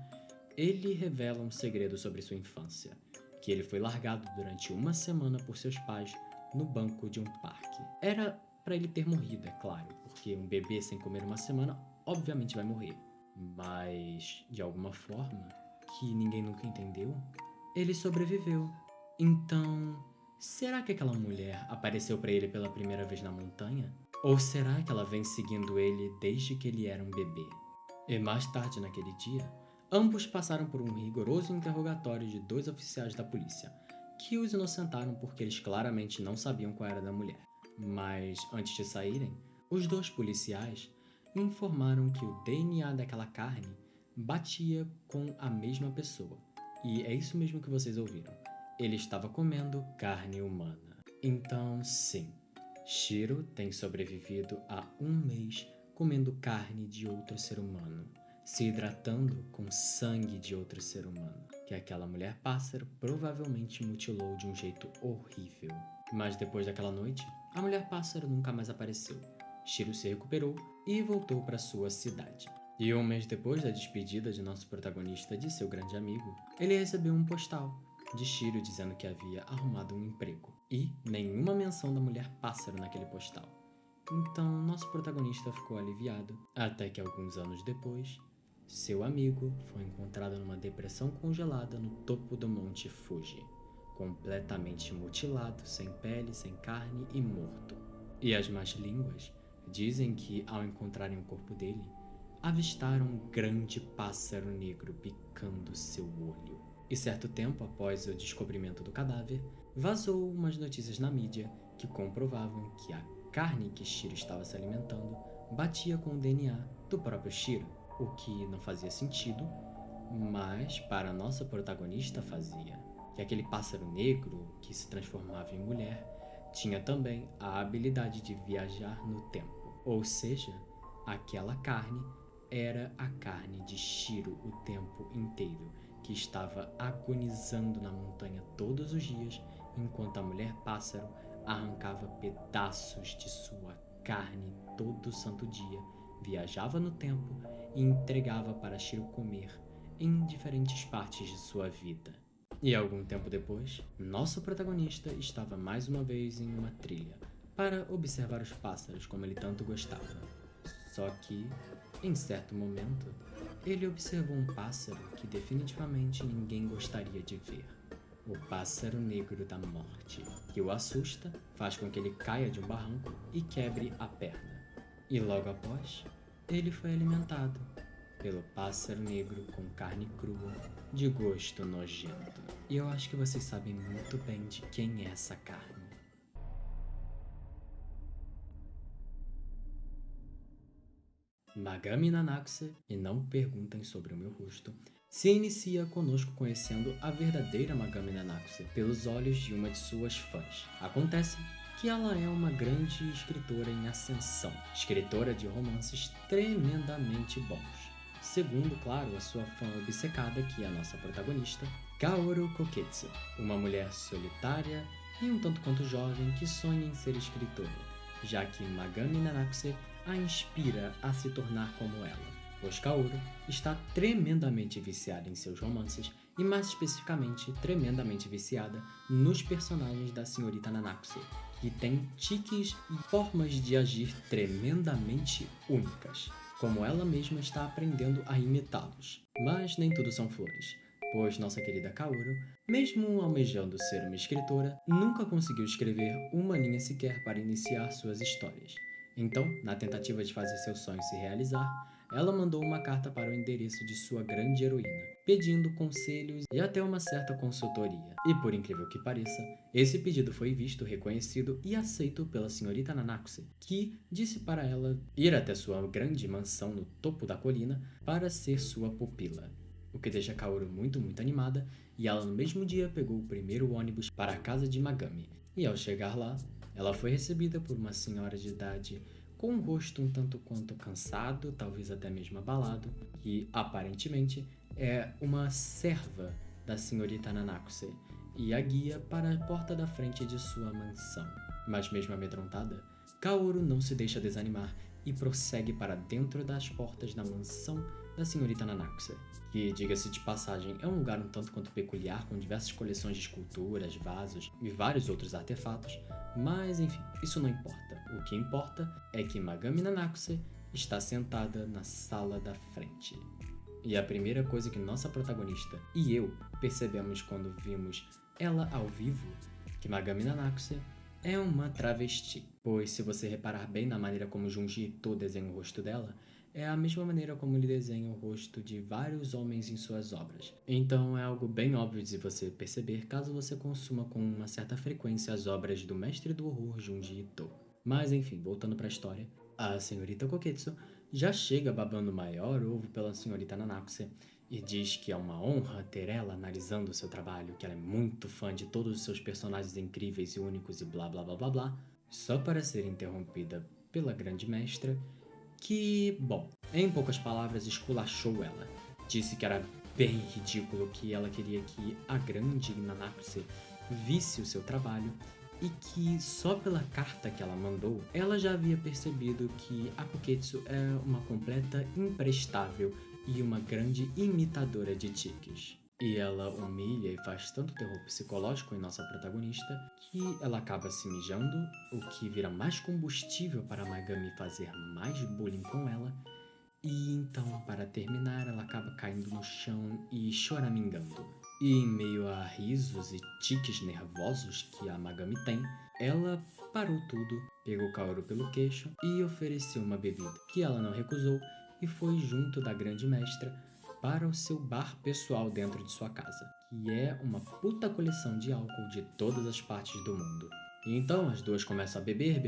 ele revela um segredo sobre sua infância, que ele foi largado durante uma semana por seus pais no banco de um parque. Era para ele ter morrido, é claro, porque um bebê sem comer uma semana obviamente vai morrer. Mas, de alguma forma, que ninguém nunca entendeu, ele sobreviveu. Então, será que aquela mulher apareceu para ele pela primeira vez na montanha? Ou será que ela vem seguindo ele desde que ele era um bebê? E mais tarde naquele dia, ambos passaram por um rigoroso interrogatório de 2 oficiais da polícia, que os inocentaram porque eles claramente não sabiam qual era da mulher. Mas, antes de saírem, os 2 policiais informaram que o DNA daquela carne batia com a mesma pessoa. E é isso mesmo que vocês ouviram. Ele estava comendo carne humana. Então, sim, Shiro tem sobrevivido há 1 mês comendo carne de outro ser humano, se hidratando com sangue de outro ser humano, que aquela mulher pássaro provavelmente mutilou de um jeito horrível. Mas depois daquela noite, a mulher pássaro nunca mais apareceu. Shiro se recuperou e voltou para sua cidade. E 1 mês depois da despedida de nosso protagonista de seu grande amigo, ele recebeu um postal de Shiro dizendo que havia arrumado um emprego. E nenhuma menção da mulher pássaro naquele postal. Então, nosso protagonista ficou aliviado, até que alguns anos depois, seu amigo foi encontrado numa depressão congelada no topo do Monte Fuji, completamente mutilado, sem pele, sem carne e morto. E as más línguas dizem que, ao encontrarem o corpo dele, avistaram um grande pássaro negro picando seu olho. E certo tempo após o descobrimento do cadáver, vazou umas notícias na mídia que comprovavam que a carne que Shiro estava se alimentando batia com o DNA do próprio Shiro, o que não fazia sentido, mas para a nossa protagonista fazia. Que aquele pássaro negro que se transformava em mulher tinha também a habilidade de viajar no tempo, ou seja, aquela carne era a carne de Shiro o tempo inteiro, que estava agonizando na montanha todos os dias, enquanto a mulher pássaro arrancava pedaços de sua carne todo santo dia, viajava no tempo e entregava para Shiro comer em diferentes partes de sua vida. E algum tempo depois, nosso protagonista estava mais uma vez em uma trilha para observar os pássaros como ele tanto gostava. Só que, em certo momento, ele observou um pássaro que definitivamente ninguém gostaria de ver. O pássaro negro da morte, que o assusta, faz com que ele caia de um barranco e quebre a perna. E logo após, ele foi alimentado pelo pássaro negro com carne crua, de gosto nojento. E eu acho que vocês sabem muito bem de quem é essa carne. Magami Nanakusa, e não perguntem sobre o meu rosto, se inicia conosco conhecendo a verdadeira Magami Nanakusa pelos olhos de uma de suas fãs. Acontece que ela é uma grande escritora em ascensão, escritora de romances tremendamente bons. Segundo, claro, a sua fã obcecada, que é a nossa protagonista, Kaoru Koketsu, uma mulher solitária e um tanto quanto jovem que sonha em ser escritora, já que Magami Nanakusa a inspira a se tornar como ela, pois Kaoru está tremendamente viciada em seus romances e, mais especificamente, tremendamente viciada nos personagens da senhorita Nanakusa, que tem tiques e formas de agir tremendamente únicas, como ela mesma está aprendendo a imitá-los. Mas nem tudo são flores, pois nossa querida Kaoru, mesmo almejando ser uma escritora, nunca conseguiu escrever uma linha sequer para iniciar suas histórias. Então, na tentativa de fazer seu sonho se realizar, ela mandou uma carta para o endereço de sua grande heroína, pedindo conselhos e até uma certa consultoria. E por incrível que pareça, esse pedido foi visto, reconhecido e aceito pela senhorita Nanakusa, que disse para ela ir até sua grande mansão no topo da colina para ser sua pupila. O que deixa Kaoru muito animada, e ela no mesmo dia pegou o primeiro ônibus para a casa de Magami. E ao chegar lá, ela foi recebida por uma senhora de idade com um rosto um tanto quanto cansado, talvez até mesmo abalado, que aparentemente é uma serva da senhorita Nanakusa e a guia para a porta da frente de sua mansão. Mas mesmo amedrontada, Kaoru não se deixa desanimar e prossegue para dentro das portas da mansão da senhorita Nanakusa, que, diga-se de passagem, é um lugar um tanto quanto peculiar, com diversas coleções de esculturas, vasos e vários outros artefatos, mas enfim, isso não importa. O que importa é que Magami Nanakusa está sentada na sala da frente. E a primeira coisa que nossa protagonista e eu percebemos quando vimos ela ao vivo, que Magami Nanakusa é uma travesti, pois se você reparar bem na maneira como Junji Ito desenha o rosto dela, é a mesma maneira como ele desenha o rosto de vários homens em suas obras. Então é algo bem óbvio de você perceber caso você consuma com uma certa frequência as obras do mestre do horror Junji Ito. Mas enfim, voltando para a história, a senhorita Koketsu já chega babando o maior ovo pela senhorita Nanakusa e diz que é uma honra ter ela analisando o seu trabalho, que ela é muito fã de todos os seus personagens incríveis e únicos e blá blá blá blá blá, só para ser interrompida pela grande mestra, que, bom, em poucas palavras, esculachou ela. Disse que era bem ridículo, que ela queria que a grande Nanakusa visse o seu trabalho e que só pela carta que ela mandou, ela já havia percebido que a Koketsu é uma completa imprestável e uma grande imitadora de tiques. E ela humilha e faz tanto terror psicológico em nossa protagonista que ela acaba se mijando, o que vira mais combustível para Magami fazer mais bullying com ela. E então, para terminar, ela acaba caindo no chão e choramingando. E em meio a risos e tiques nervosos que a Magami tem, ela parou tudo, pegou Kaoru pelo queixo e ofereceu uma bebida, que ela não recusou e foi junto da grande mestra para o seu bar pessoal dentro de sua casa, que é uma puta coleção de álcool de todas as partes do mundo. E então as duas começam a beber,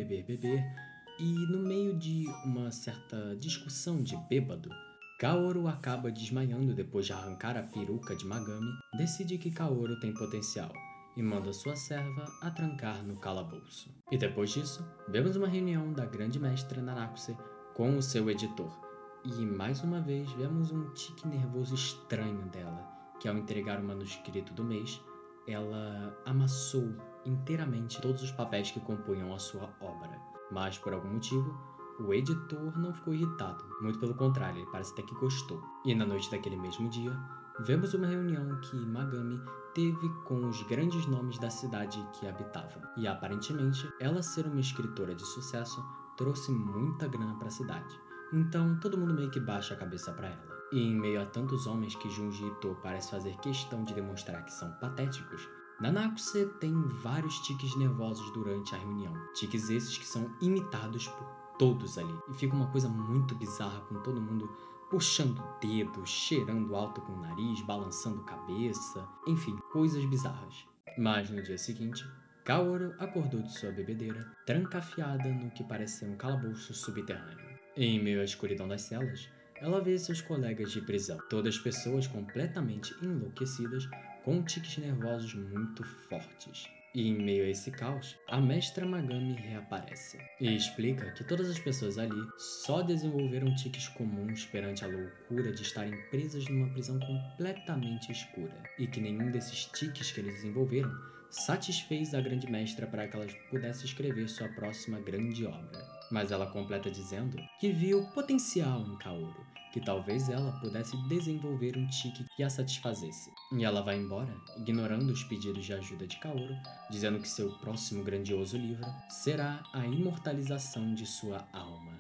e no meio de uma certa discussão de bêbado, Kaoru acaba desmaiando depois de arrancar a peruca de Magami, decide que Kaoru tem potencial e manda sua serva a trancar no calabouço. E depois disso, vemos uma reunião da grande mestra Nanakusa com o seu editor, E mais uma vez vemos um tique nervoso estranho dela, que ao entregar o manuscrito do mês, ela amassou inteiramente todos os papéis que compunham a sua obra. Mas por algum motivo, o editor não ficou irritado, muito pelo contrário, ele parece até que gostou. E na noite daquele mesmo dia, vemos uma reunião que Magami teve com os grandes nomes da cidade que habitava. E aparentemente, ela ser uma escritora de sucesso trouxe muita grana para a cidade. Então todo mundo meio que baixa a cabeça para ela. E em meio a tantos homens que Junji Ito parece fazer questão de demonstrar que são patéticos, Nanakusa tem vários tiques nervosos durante a reunião. Tiques esses que são imitados por todos ali. E fica uma coisa muito bizarra com todo mundo puxando o dedo, cheirando alto com o nariz, balançando cabeça, enfim, coisas bizarras. Mas no dia seguinte, Kaoru acordou de sua bebedeira, trancafiada no que parece ser um calabouço subterrâneo. Em meio à escuridão das celas, ela vê seus colegas de prisão, todas pessoas completamente enlouquecidas, com tiques nervosos muito fortes. E em meio a esse caos, a mestra Magami reaparece e explica que todas as pessoas ali só desenvolveram tiques comuns perante a loucura de estarem presas numa prisão completamente escura, e que nenhum desses tiques que eles desenvolveram satisfez a grande mestra para que ela pudesse escrever sua próxima grande obra. Mas ela completa dizendo que viu potencial em Kaoru, que talvez ela pudesse desenvolver um tique que a satisfazesse. E ela vai embora, ignorando os pedidos de ajuda de Kaoru, dizendo que seu próximo grandioso livro será a imortalização de sua alma.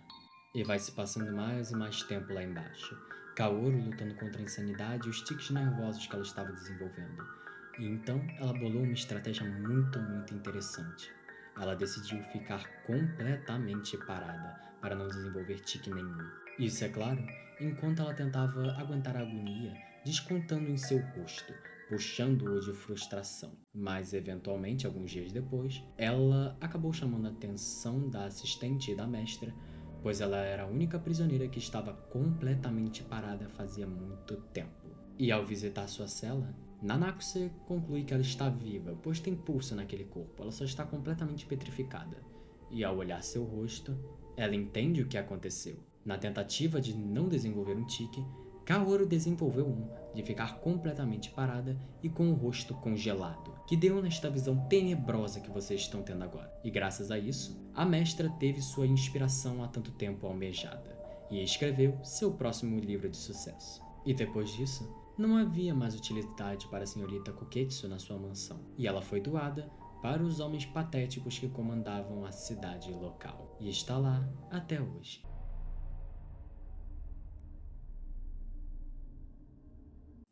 E vai se passando mais e mais tempo lá embaixo, Kaoru lutando contra a insanidade e os tiques nervosos que ela estava desenvolvendo. E então ela bolou uma estratégia muito interessante. Ela decidiu ficar completamente parada para não desenvolver tique nenhum. Isso, é claro, enquanto ela tentava aguentar a agonia descontando em seu rosto, puxando-o de frustração. Mas, eventualmente, alguns dias depois, ela acabou chamando a atenção da assistente e da mestra, pois ela era a única prisioneira que estava completamente parada fazia muito tempo. E ao visitar sua cela, Nanakusa conclui que ela está viva, pois tem pulso naquele corpo, ela só está completamente petrificada. E ao olhar seu rosto, ela entende o que aconteceu. Na tentativa de não desenvolver um tique, Kaoru desenvolveu um de ficar completamente parada e com o rosto congelado, que deu nesta visão tenebrosa que vocês estão tendo agora. E graças a isso, a mestra teve sua inspiração há tanto tempo almejada, e escreveu seu próximo livro de sucesso. E depois disso, não havia mais utilidade para a senhorita Koketsu na sua mansão, e ela foi doada para os homens patéticos que comandavam a cidade local, e está lá até hoje.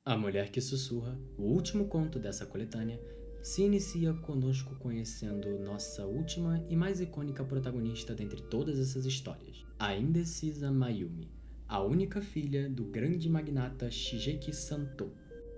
A Mulher que Sussurra, o último conto dessa coletânea, se inicia conosco conhecendo nossa última e mais icônica protagonista dentre todas essas histórias, a indecisa Mayumi, a única filha do grande magnata Shigeki Santo,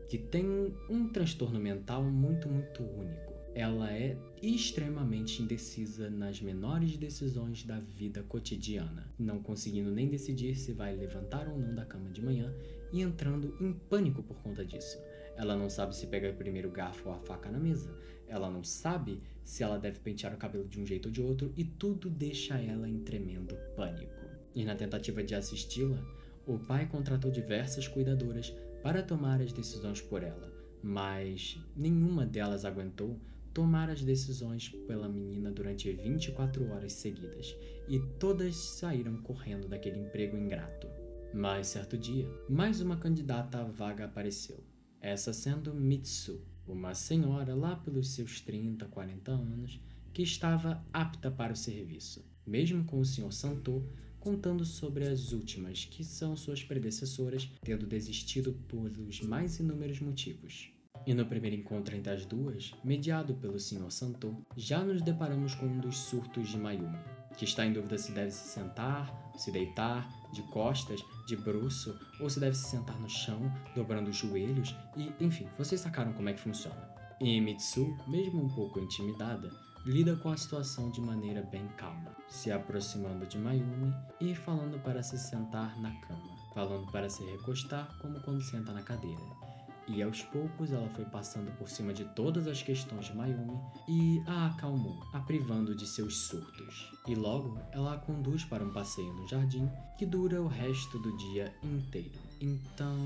que tem um transtorno mental muito único. Ela é extremamente indecisa nas menores decisões da vida cotidiana, não conseguindo nem decidir se vai levantar ou não da cama de manhã e entrando em pânico por conta disso. Ela não sabe se pega primeiro o garfo ou a faca na mesa, ela não sabe se ela deve pentear o cabelo de um jeito ou de outro, e tudo deixa ela em tremendo pânico. E na tentativa de assisti-la, o pai contratou diversas cuidadoras para tomar as decisões por ela, mas nenhuma delas aguentou tomar as decisões pela menina durante 24 horas seguidas, e todas saíram correndo daquele emprego ingrato. Mas certo dia, mais uma candidata à vaga apareceu, essa sendo Mitsu, uma senhora lá pelos seus 30, 40 anos, que estava apta para o serviço, mesmo com o Sr. Santo contando sobre as últimas, que são suas predecessoras, tendo desistido por os mais inúmeros motivos. E no primeiro encontro entre as duas, mediado pelo Sr. Santo, já nos deparamos com um dos surtos de Mayumi, que está em dúvida se deve se sentar, se deitar, de costas, de bruço, ou se deve se sentar no chão, dobrando os joelhos, e enfim, vocês sacaram como é que funciona. E Mitsu, mesmo um pouco intimidada, lida com a situação de maneira bem calma, se aproximando de Mayumi e falando para se sentar na cama, falando para se recostar como quando senta na cadeira. E aos poucos ela foi passando por cima de todas as questões de Mayumi e a acalmou, a privando de seus surtos. E logo ela a conduz para um passeio no jardim que dura o resto do dia inteiro. Então,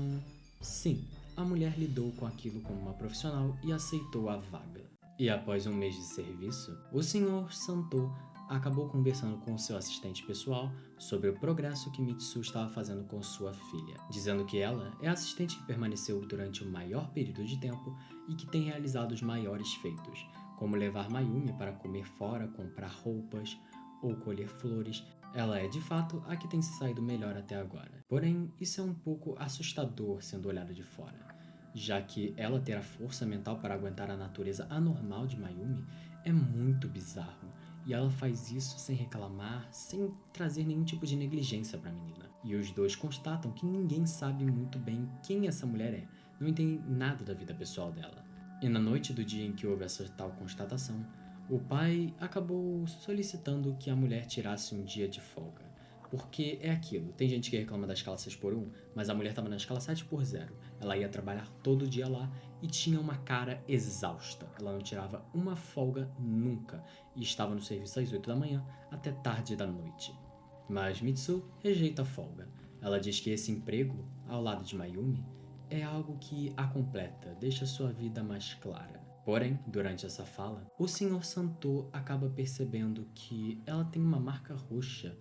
sim, a mulher lidou com aquilo como uma profissional e aceitou a vaga. E após um mês de serviço, o Sr. Santo acabou conversando com seu assistente pessoal sobre o progresso que Mitsu estava fazendo com sua filha, dizendo que ela é a assistente que permaneceu durante o maior período de tempo e que tem realizado os maiores feitos, como levar Mayumi para comer fora, comprar roupas ou colher flores. Ela é de fato a que tem se saído melhor até agora. Porém, isso é um pouco assustador sendo olhado de fora, já que ela ter a força mental para aguentar a natureza anormal de Mayumi é muito bizarro. E ela faz isso sem reclamar, sem trazer nenhum tipo de negligência para a menina. E os dois constatam que ninguém sabe muito bem quem essa mulher é, não entendem nada da vida pessoal dela. E na noite do dia em que houve essa tal constatação, o pai acabou solicitando que a mulher tirasse um dia de folga. Porque é aquilo, tem gente que reclama da escala 6x1, mas a mulher estava na escala 7x0. Ela ia trabalhar todo dia lá e tinha uma cara exausta. Ela não tirava uma folga nunca e estava no serviço às 8 da manhã até tarde da noite. Mas Mitsu rejeita a folga. Ela diz que esse emprego, ao lado de Mayumi, é algo que a completa, deixa sua vida mais clara. Porém, durante essa fala, o Sr. Santo acaba percebendo que ela tem uma marca roxa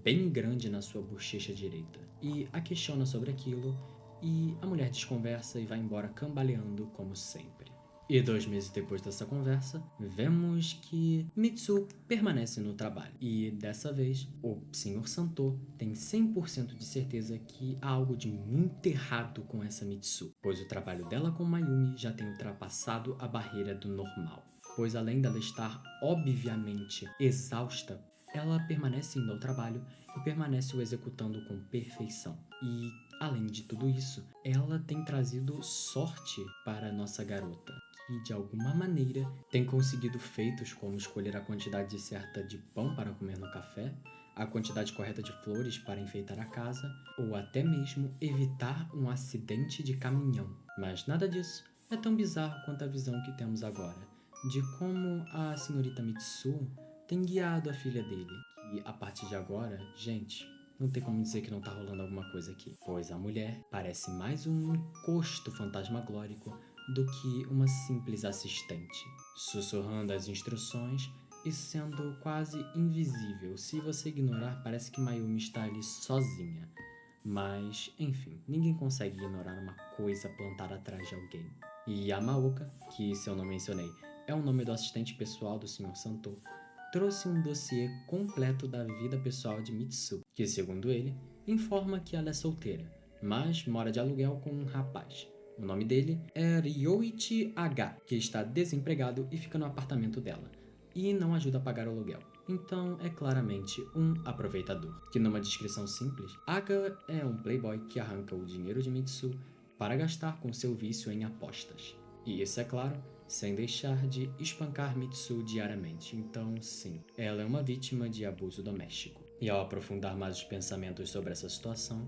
bem grande na sua bochecha direita e a questiona sobre aquilo, e a mulher desconversa e vai embora cambaleando como sempre. E 2 meses depois dessa conversa, vemos que Mitsu permanece no trabalho. E dessa vez, o Sr. Santo tem 100% de certeza que há algo de muito errado com essa Mitsu, pois o trabalho dela com Mayumi já tem ultrapassado a barreira do normal. Pois além dela estar obviamente exausta, ela permanece indo ao trabalho e permanece o executando com perfeição. E, além de tudo isso, ela tem trazido sorte para a nossa garota, que de alguma maneira tem conseguido feitos como escolher a quantidade certa de pão para comer no café, a quantidade correta de flores para enfeitar a casa, ou até mesmo evitar um acidente de caminhão. Mas nada disso é tão bizarro quanto a visão que temos agora, de como a senhorita Mitsu tem guiado a filha dele. E a partir de agora, gente, não tem como dizer que não tá rolando alguma coisa aqui, pois a mulher parece mais um encosto fantasmagórico do que uma simples assistente, sussurrando as instruções e sendo quase invisível. Se você ignorar, parece que Mayumi está ali sozinha. Mas, enfim, ninguém consegue ignorar uma coisa plantada atrás de alguém. E Yamaoka, que se eu não mencionei, é o nome do assistente pessoal do Sr. Santo, trouxe um dossiê completo da vida pessoal de Mitsu, que, segundo ele, informa que ela é solteira, mas mora de aluguel com um rapaz. O nome dele é Ryoichi H, que está desempregado e fica no apartamento dela, e não ajuda a pagar o aluguel. Então é claramente um aproveitador, que numa descrição simples, Aga é um playboy que arranca o dinheiro de Mitsu para gastar com seu vício em apostas. E isso, é claro, sem deixar de espancar Mitsu diariamente. Então, sim, ela é uma vítima de abuso doméstico. E ao aprofundar mais os pensamentos sobre essa situação,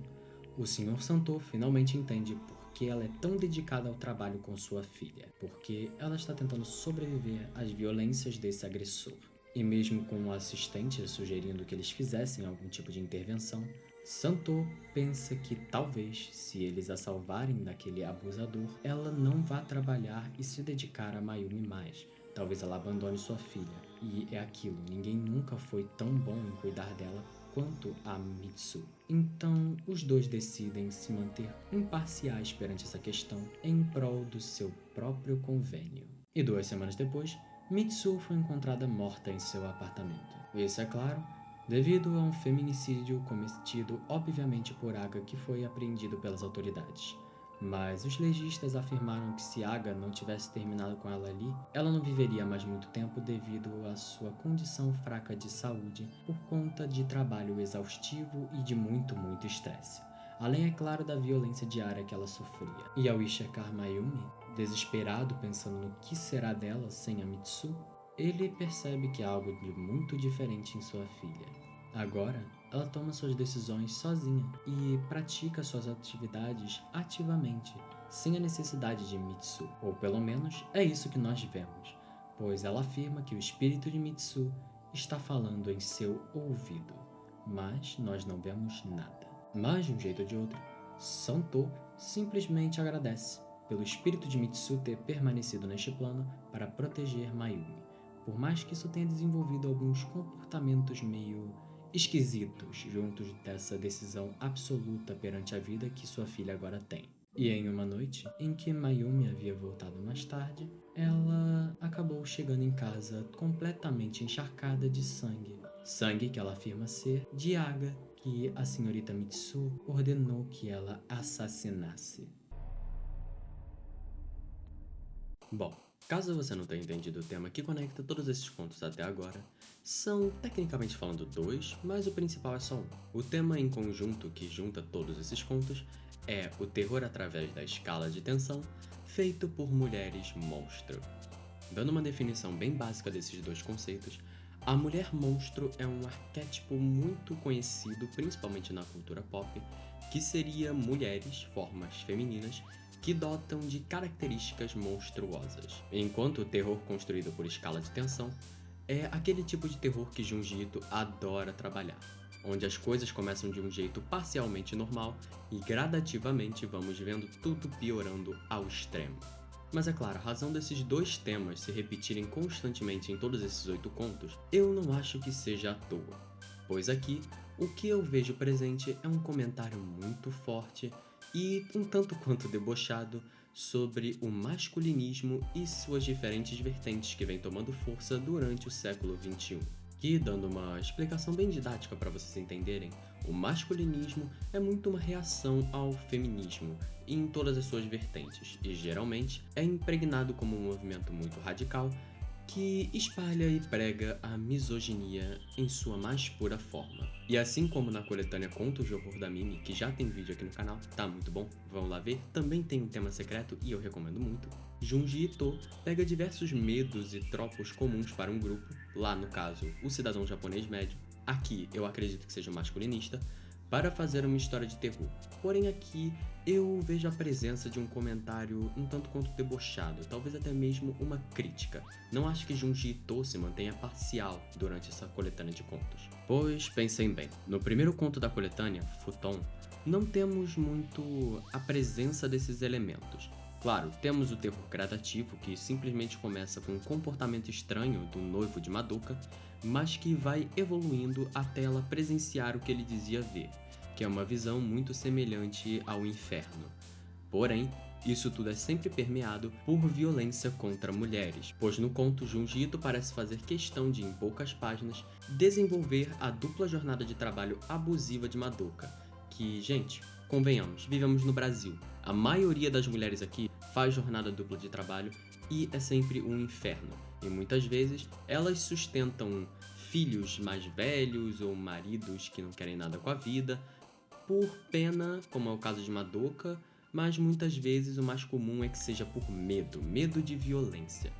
o Sr. Santo finalmente entende por que ela é tão dedicada ao trabalho com sua filha, porque ela está tentando sobreviver às violências desse agressor. E mesmo com o assistente sugerindo que eles fizessem algum tipo de intervenção, Santo pensa que talvez, se eles a salvarem daquele abusador, ela não vá trabalhar e se dedicar a Mayumi mais. Talvez ela abandone sua filha. E é aquilo, ninguém nunca foi tão bom em cuidar dela quanto a Mitsu. Então, os dois decidem se manter imparciais perante essa questão em prol do seu próprio convênio. E 2 semanas depois, Mitsu foi encontrada morta em seu apartamento. Isso, é claro, devido a um feminicídio cometido obviamente por Aga, que foi apreendido pelas autoridades. Mas os legistas afirmaram que se Aga não tivesse terminado com ela ali, ela não viveria mais muito tempo devido à sua condição fraca de saúde por conta de trabalho exaustivo e de muito estresse. Além, é claro, da violência diária que ela sofria. E ao enxergar Mayumi, desesperado pensando no que será dela sem a Mitsu, ele percebe que há algo de muito diferente em sua filha. Agora, ela toma suas decisões sozinha e pratica suas atividades ativamente, sem a necessidade de Mitsu, ou pelo menos é isso que nós vemos, pois ela afirma que o espírito de Mitsu está falando em seu ouvido, mas nós não vemos nada. Mas, de um jeito ou de outro, Santo simplesmente agradece pelo espírito de Mitsu ter permanecido neste plano para proteger Mayumi, por mais que isso tenha desenvolvido alguns comportamentos meio esquisitos juntos dessa decisão absoluta perante a vida que sua filha agora tem. E em uma noite em que Mayumi havia voltado mais tarde, ela acabou chegando em casa completamente encharcada de sangue. Sangue que ela afirma ser de Aga, que a senhorita Mitsu ordenou que ela assassinasse. Bom, caso você não tenha entendido o tema que conecta todos esses pontos até agora, são tecnicamente falando dois, mas o principal é só um. O tema em conjunto que junta todos esses pontos é o terror através da escala de tensão, feito por mulheres monstro. Dando uma definição bem básica desses dois conceitos, a mulher monstro é um arquétipo muito conhecido, principalmente na cultura pop, que seria mulheres, formas femininas, que dotam de características monstruosas. Enquanto o terror construído por escala de tensão é aquele tipo de terror que Junji Ito adora trabalhar, onde as coisas começam de um jeito parcialmente normal e gradativamente vamos vendo tudo piorando ao extremo. Mas é claro, a razão desses dois temas se repetirem constantemente em todos esses 8 contos, eu não acho que seja à toa, pois aqui o que eu vejo presente é um comentário muito forte e um tanto quanto debochado sobre o masculinismo e suas diferentes vertentes que vem tomando força durante o século XXI. Que, dando uma explicação bem didática para vocês entenderem, o masculinismo é muito uma reação ao feminismo em todas as suas vertentes, e geralmente é impregnado como um movimento muito radical que espalha e prega a misoginia em sua mais pura forma. E assim como na coletânea Contos de Horror da Mimi, que já tem vídeo aqui no canal, tá muito bom, vão lá ver, também tem um tema secreto e eu recomendo muito, Junji Ito pega diversos medos e tropos comuns para um grupo, lá no caso o cidadão japonês médio, aqui eu acredito que seja masculinista, para fazer uma história de terror. Porém aqui eu vejo a presença de um comentário um tanto quanto debochado, talvez até mesmo uma crítica. Não acho que Junji Ito se mantenha parcial durante essa coletânea de contos. Pois pensem bem, no primeiro conto da coletânea, Futon, não temos muito a presença desses elementos. Claro, temos o terror gradativo, que simplesmente começa com um comportamento estranho do noivo de Madoka, mas que vai evoluindo até ela presenciar o que ele dizia ver, que é uma visão muito semelhante ao inferno. Porém, isso tudo é sempre permeado por violência contra mulheres, pois no conto Junji Ito parece fazer questão de, em poucas páginas, desenvolver a dupla jornada de trabalho abusiva de Madoka, que, gente, convenhamos, vivemos no Brasil. A maioria das mulheres aqui faz jornada dupla de trabalho e é sempre um inferno. E muitas vezes elas sustentam filhos mais velhos ou maridos que não querem nada com a vida, por pena, como é o caso de Madoka, mas muitas vezes o mais comum é que seja por medo de violência.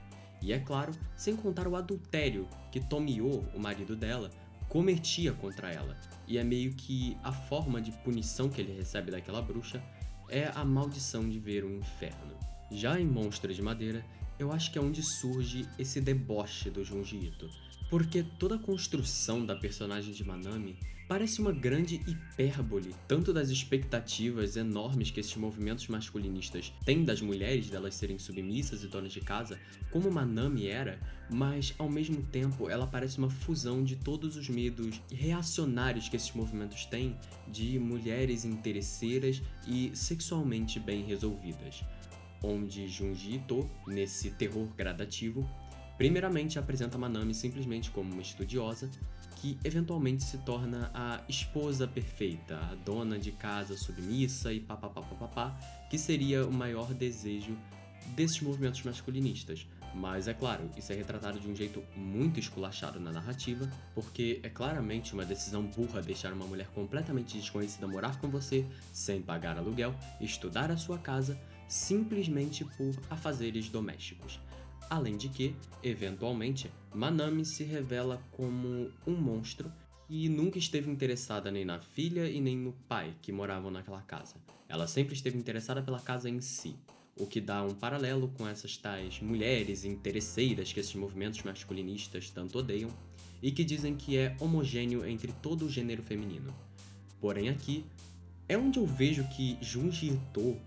E é claro, sem contar o adultério que Tomio, o marido dela, cometia contra ela. E é meio que a forma de punição que ele recebe daquela bruxa é a maldição de ver o inferno. Já em Monstros de Madeira, eu acho que é onde surge esse deboche do Junji Ito, porque toda a construção da personagem de Manami parece uma grande hipérbole, tanto das expectativas enormes que esses movimentos masculinistas têm das mulheres, delas serem submissas e donas de casa, como Manami era, mas ao mesmo tempo ela parece uma fusão de todos os medos reacionários que esses movimentos têm de mulheres interesseiras e sexualmente bem resolvidas, onde Junji Ito, nesse terror gradativo, primeiramente apresenta Manami simplesmente como uma estudiosa, que eventualmente se torna a esposa perfeita, a dona de casa submissa e papapá, que seria o maior desejo desses movimentos masculinistas. Mas é claro, isso é retratado de um jeito muito esculachado na narrativa, porque é claramente uma decisão burra deixar uma mulher completamente desconhecida morar com você, sem pagar aluguel, estudar a sua casa, simplesmente por afazeres domésticos. Além de que, eventualmente, Manami se revela como um monstro que nunca esteve interessada nem na filha e nem no pai que moravam naquela casa. Ela sempre esteve interessada pela casa em si, o que dá um paralelo com essas tais mulheres interesseiras que esses movimentos masculinistas tanto odeiam e que dizem que é homogêneo entre todo o gênero feminino. Porém aqui é onde eu vejo que Junji Ito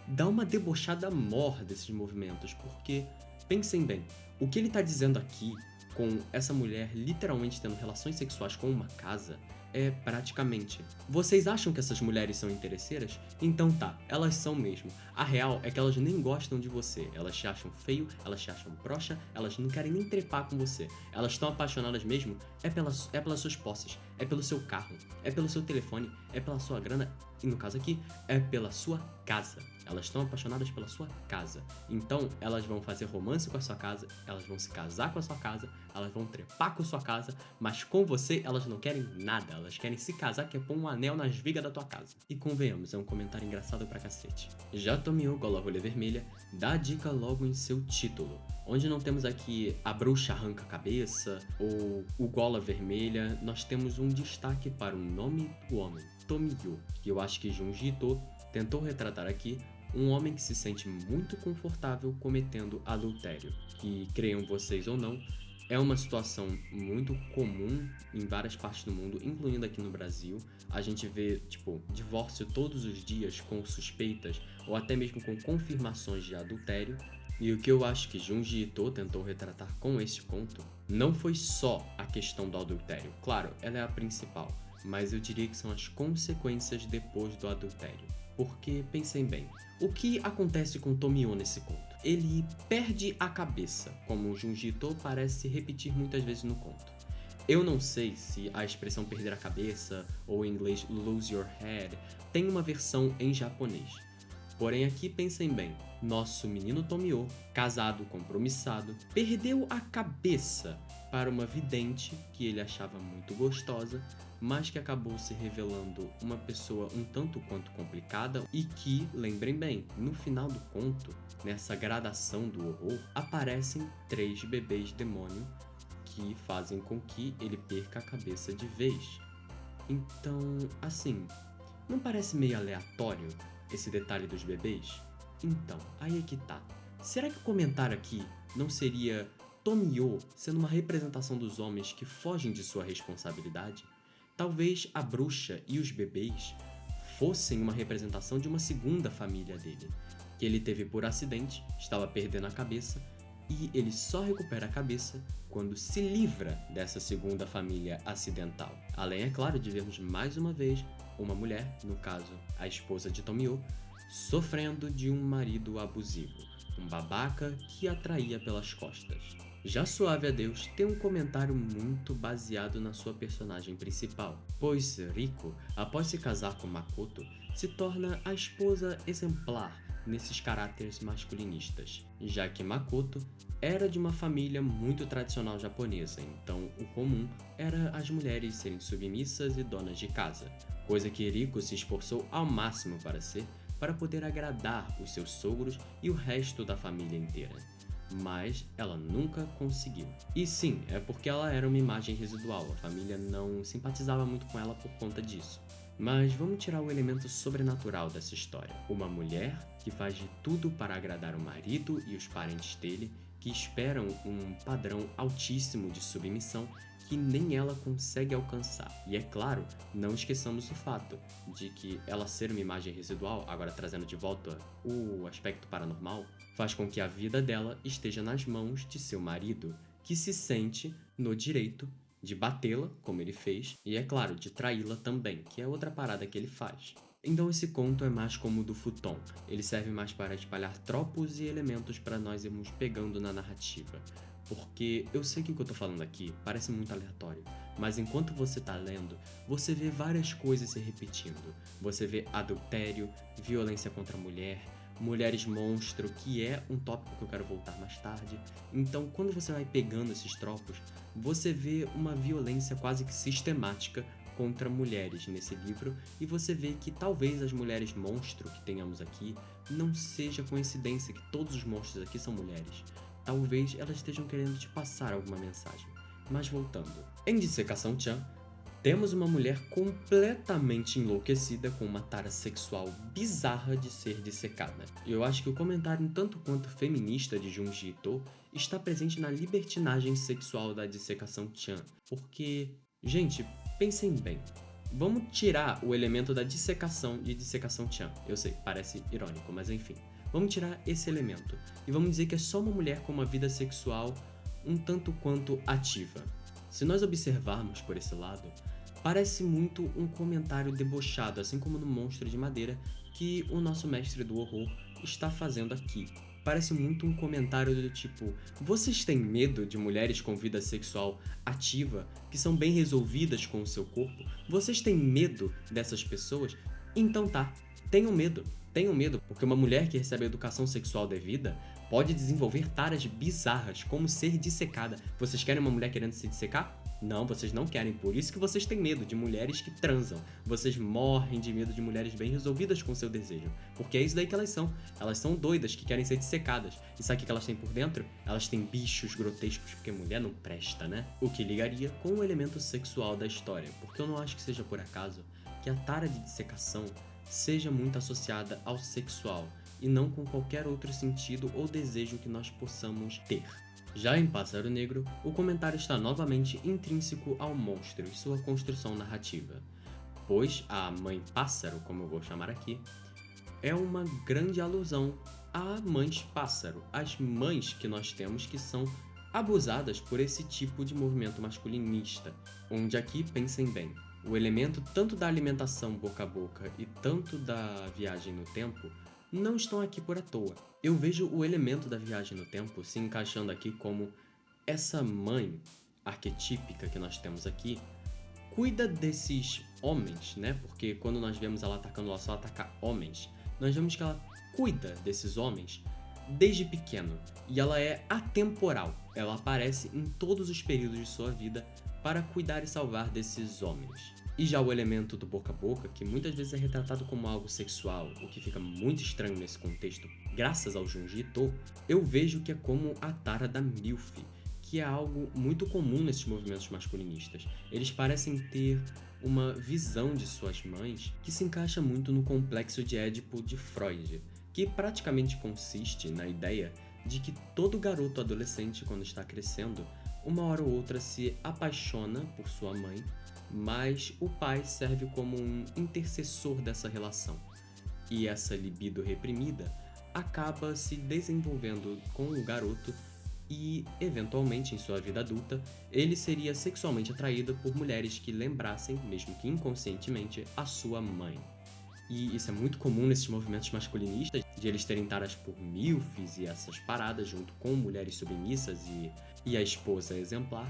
dá uma debochada mor desses movimentos, porque, pensem bem, o que ele tá dizendo aqui, com essa mulher literalmente tendo relações sexuais com uma casa, é praticamente: vocês acham que essas mulheres são interesseiras? Então tá, elas são mesmo. A real é que elas nem gostam de você, elas te acham feio, elas te acham broxa, elas não querem nem trepar com você. Elas estão apaixonadas mesmo pelas suas posses, é pelo seu carro, é pelo seu telefone, é pela sua grana, e no caso aqui, é pela sua casa. Elas estão apaixonadas pela sua casa. Então, elas vão fazer romance com a sua casa, elas vão se casar com a sua casa, elas vão trepar com a sua casa, mas com você elas não querem nada. Elas querem se casar, quer pôr um anel nas vigas da tua casa. E convenhamos, é um comentário engraçado pra cacete. Já Tomio, Gola Rolha Vermelha, dá a dica logo em seu título, onde não temos aqui a bruxa arranca a cabeça ou o Gola Vermelha, nós temos um destaque para o nome do homem, Tomio, que eu acho que Junji Ito tentou retratar aqui um homem que se sente muito confortável cometendo adultério, que, creiam vocês ou não, é uma situação muito comum em várias partes do mundo, incluindo aqui no Brasil. A gente vê, divórcio todos os dias com suspeitas ou até mesmo com confirmações de adultério. E o que eu acho que Junji Ito tentou retratar com este conto não foi só a questão do adultério. Claro, ela é a principal, mas eu diria que são as consequências depois do adultério. Porque, pensem bem, o que acontece com Tomio nesse conto? Ele perde a cabeça, como Junji Ito parece repetir muitas vezes no conto. Eu não sei se a expressão perder a cabeça, ou em inglês lose your head, tem uma versão em japonês. Porém aqui pensem bem, nosso menino Tomio, casado, compromissado, perdeu a cabeça para uma vidente que ele achava muito gostosa, mas que acabou se revelando uma pessoa um tanto quanto complicada e que, lembrem bem, no final do conto, nessa gradação do horror, aparecem 3 bebês demônio que fazem com que ele perca a cabeça de vez. Então, assim, não parece meio aleatório esse detalhe dos bebês? Então, aí é que tá. Será que o comentário aqui não seria Tomio sendo uma representação dos homens que fogem de sua responsabilidade? Talvez a bruxa e os bebês fossem uma representação de uma segunda família dele, que ele teve por acidente, estava perdendo a cabeça, e ele só recupera a cabeça quando se livra dessa segunda família acidental. Além, é claro, de vermos mais uma vez uma mulher, no caso a esposa de Tomio, sofrendo de um marido abusivo, um babaca que a traía pelas costas. Já Suave a Deus tem um comentário muito baseado na sua personagem principal, pois Riko, após se casar com Makoto, se torna a esposa exemplar nesses caráteres masculinistas, já que Makoto era de uma família muito tradicional japonesa, então o comum era as mulheres serem submissas e donas de casa, coisa que Riko se esforçou ao máximo para ser, para poder agradar os seus sogros e o resto da família inteira. Mas ela nunca conseguiu. E sim, é porque ela era uma imagem residual, a família não simpatizava muito com ela por conta disso. Mas vamos tirar o elemento sobrenatural dessa história. Uma mulher que faz de tudo para agradar o marido e os parentes dele, que esperam um padrão altíssimo de submissão que nem ela consegue alcançar. E é claro, não esqueçamos o fato de que ela ser uma imagem residual, agora trazendo de volta o aspecto paranormal, faz com que a vida dela esteja nas mãos de seu marido, que se sente no direito de batê-la, como ele fez, e é claro, de traí-la também, que é outra parada que ele faz. Então esse conto é mais como o do Futon, ele serve mais para espalhar tropos e elementos para nós irmos pegando na narrativa. Porque eu sei que o que eu tô falando aqui parece muito aleatório, mas enquanto você tá lendo, você vê várias coisas se repetindo. Você vê adultério, violência contra a mulher, mulheres monstro, que é um tópico que eu quero voltar mais tarde. Então, quando você vai pegando esses tropos, você vê uma violência quase que sistemática contra mulheres nesse livro, e você vê que talvez as mulheres monstro que tenhamos aqui não seja coincidência que todos os monstros aqui são mulheres. Talvez elas estejam querendo te passar alguma mensagem. Mas voltando. Em Dissecação Chan, Temos uma mulher completamente enlouquecida com uma tara sexual bizarra de ser dissecada. Eu acho que o comentário um tanto quanto feminista de Junji Ito está presente na libertinagem sexual da dissecação Chan, porque, gente, pensem bem. Vamos tirar o elemento da dissecação de dissecação Chan. Eu sei, parece irônico, mas enfim. Vamos tirar esse elemento e vamos dizer que é só uma mulher com uma vida sexual um tanto quanto ativa. Se nós observarmos por esse lado, parece muito um comentário debochado, assim como no Monstro de Madeira, que o nosso mestre do horror está fazendo aqui. Parece muito um comentário do tipo: vocês têm medo de mulheres com vida sexual ativa, que são bem resolvidas com o seu corpo? Vocês têm medo dessas pessoas? Então tá, tenham medo. Tenham medo, porque uma mulher que recebe a educação sexual devida pode desenvolver taras bizarras, como ser dissecada. Vocês querem uma mulher querendo se dissecar? Não, vocês não querem. Por isso que vocês têm medo de mulheres que transam. Vocês morrem de medo de mulheres bem resolvidas com seu desejo. Porque é isso daí que elas são. Elas são doidas, que querem ser dissecadas. E sabe o que elas têm por dentro? Elas têm bichos grotescos, porque mulher não presta, né? O que ligaria com o elemento sexual da história. Porque eu não acho que seja por acaso que a tara de dissecação seja muito associada ao sexual e não com qualquer outro sentido ou desejo que nós possamos ter. Já em Pássaro Negro, o comentário está novamente intrínseco ao monstro e sua construção narrativa, pois a mãe pássaro, como eu vou chamar aqui, é uma grande alusão a mães pássaro, as mães que nós temos que são abusadas por esse tipo de movimento masculinista, onde aqui, pensem bem, o elemento tanto da alimentação boca a boca e tanto da viagem no tempo não estão aqui por à toa. Eu vejo o elemento da viagem no tempo se encaixando aqui como essa mãe arquetípica que nós temos aqui cuida desses homens, né? Porque quando nós vemos ela atacando, ela só ataca homens. Nós vemos que ela cuida desses homens desde pequeno e ela é atemporal. Ela aparece em todos os períodos de sua vida para cuidar e salvar desses homens. E já o elemento do boca a boca, que muitas vezes é retratado como algo sexual, o que fica muito estranho nesse contexto, graças ao Junji Ito, eu vejo que é como a tara da MILF, que é algo muito comum nesses movimentos masculinistas. Eles parecem ter uma visão de suas mães que se encaixa muito no complexo de Édipo de Freud, que praticamente consiste na ideia de que todo garoto adolescente, quando está crescendo, uma hora ou outra se apaixona por sua mãe, mas o pai serve como um intercessor dessa relação. E essa libido reprimida acaba se desenvolvendo com o garoto e, eventualmente, em sua vida adulta, ele seria sexualmente atraído por mulheres que lembrassem, mesmo que inconscientemente, a sua mãe. E isso é muito comum nesses movimentos masculinistas, de eles terem taras por milfs e essas paradas junto com mulheres submissas e a esposa exemplar.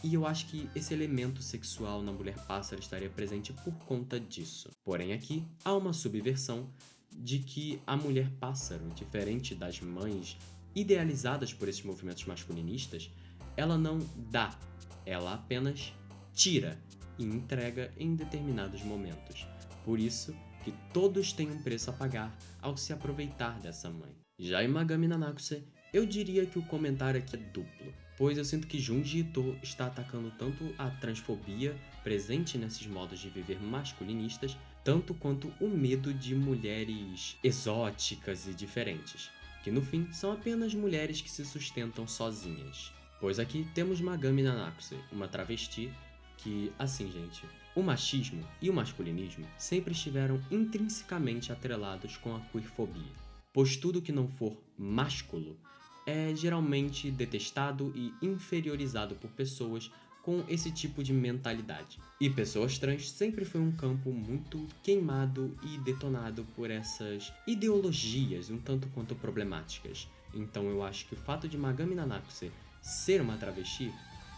E eu acho que esse elemento sexual na mulher pássaro estaria presente por conta disso. Porém aqui há uma subversão de que a mulher pássaro, diferente das mães idealizadas por esses movimentos masculinistas, ela não dá, ela apenas tira e entrega em determinados momentos. Por isso que todos têm um preço a pagar ao se aproveitar dessa mãe. Já em Magami Nanakuse, eu diria que o comentário aqui é duplo, pois eu sinto que Junji Ito está atacando tanto a transfobia presente nesses modos de viver masculinistas, tanto quanto o medo de mulheres exóticas e diferentes, que no fim são apenas mulheres que se sustentam sozinhas. Pois aqui temos Magami Nanakuse, uma travesti que, assim gente, o machismo e o masculinismo sempre estiveram intrinsecamente atrelados com a queerfobia, pois tudo que não for másculo é geralmente detestado e inferiorizado por pessoas com esse tipo de mentalidade. E pessoas trans sempre foi um campo muito queimado e detonado por essas ideologias um tanto quanto problemáticas. Então eu acho que o fato de Magami Nanakuse ser uma travesti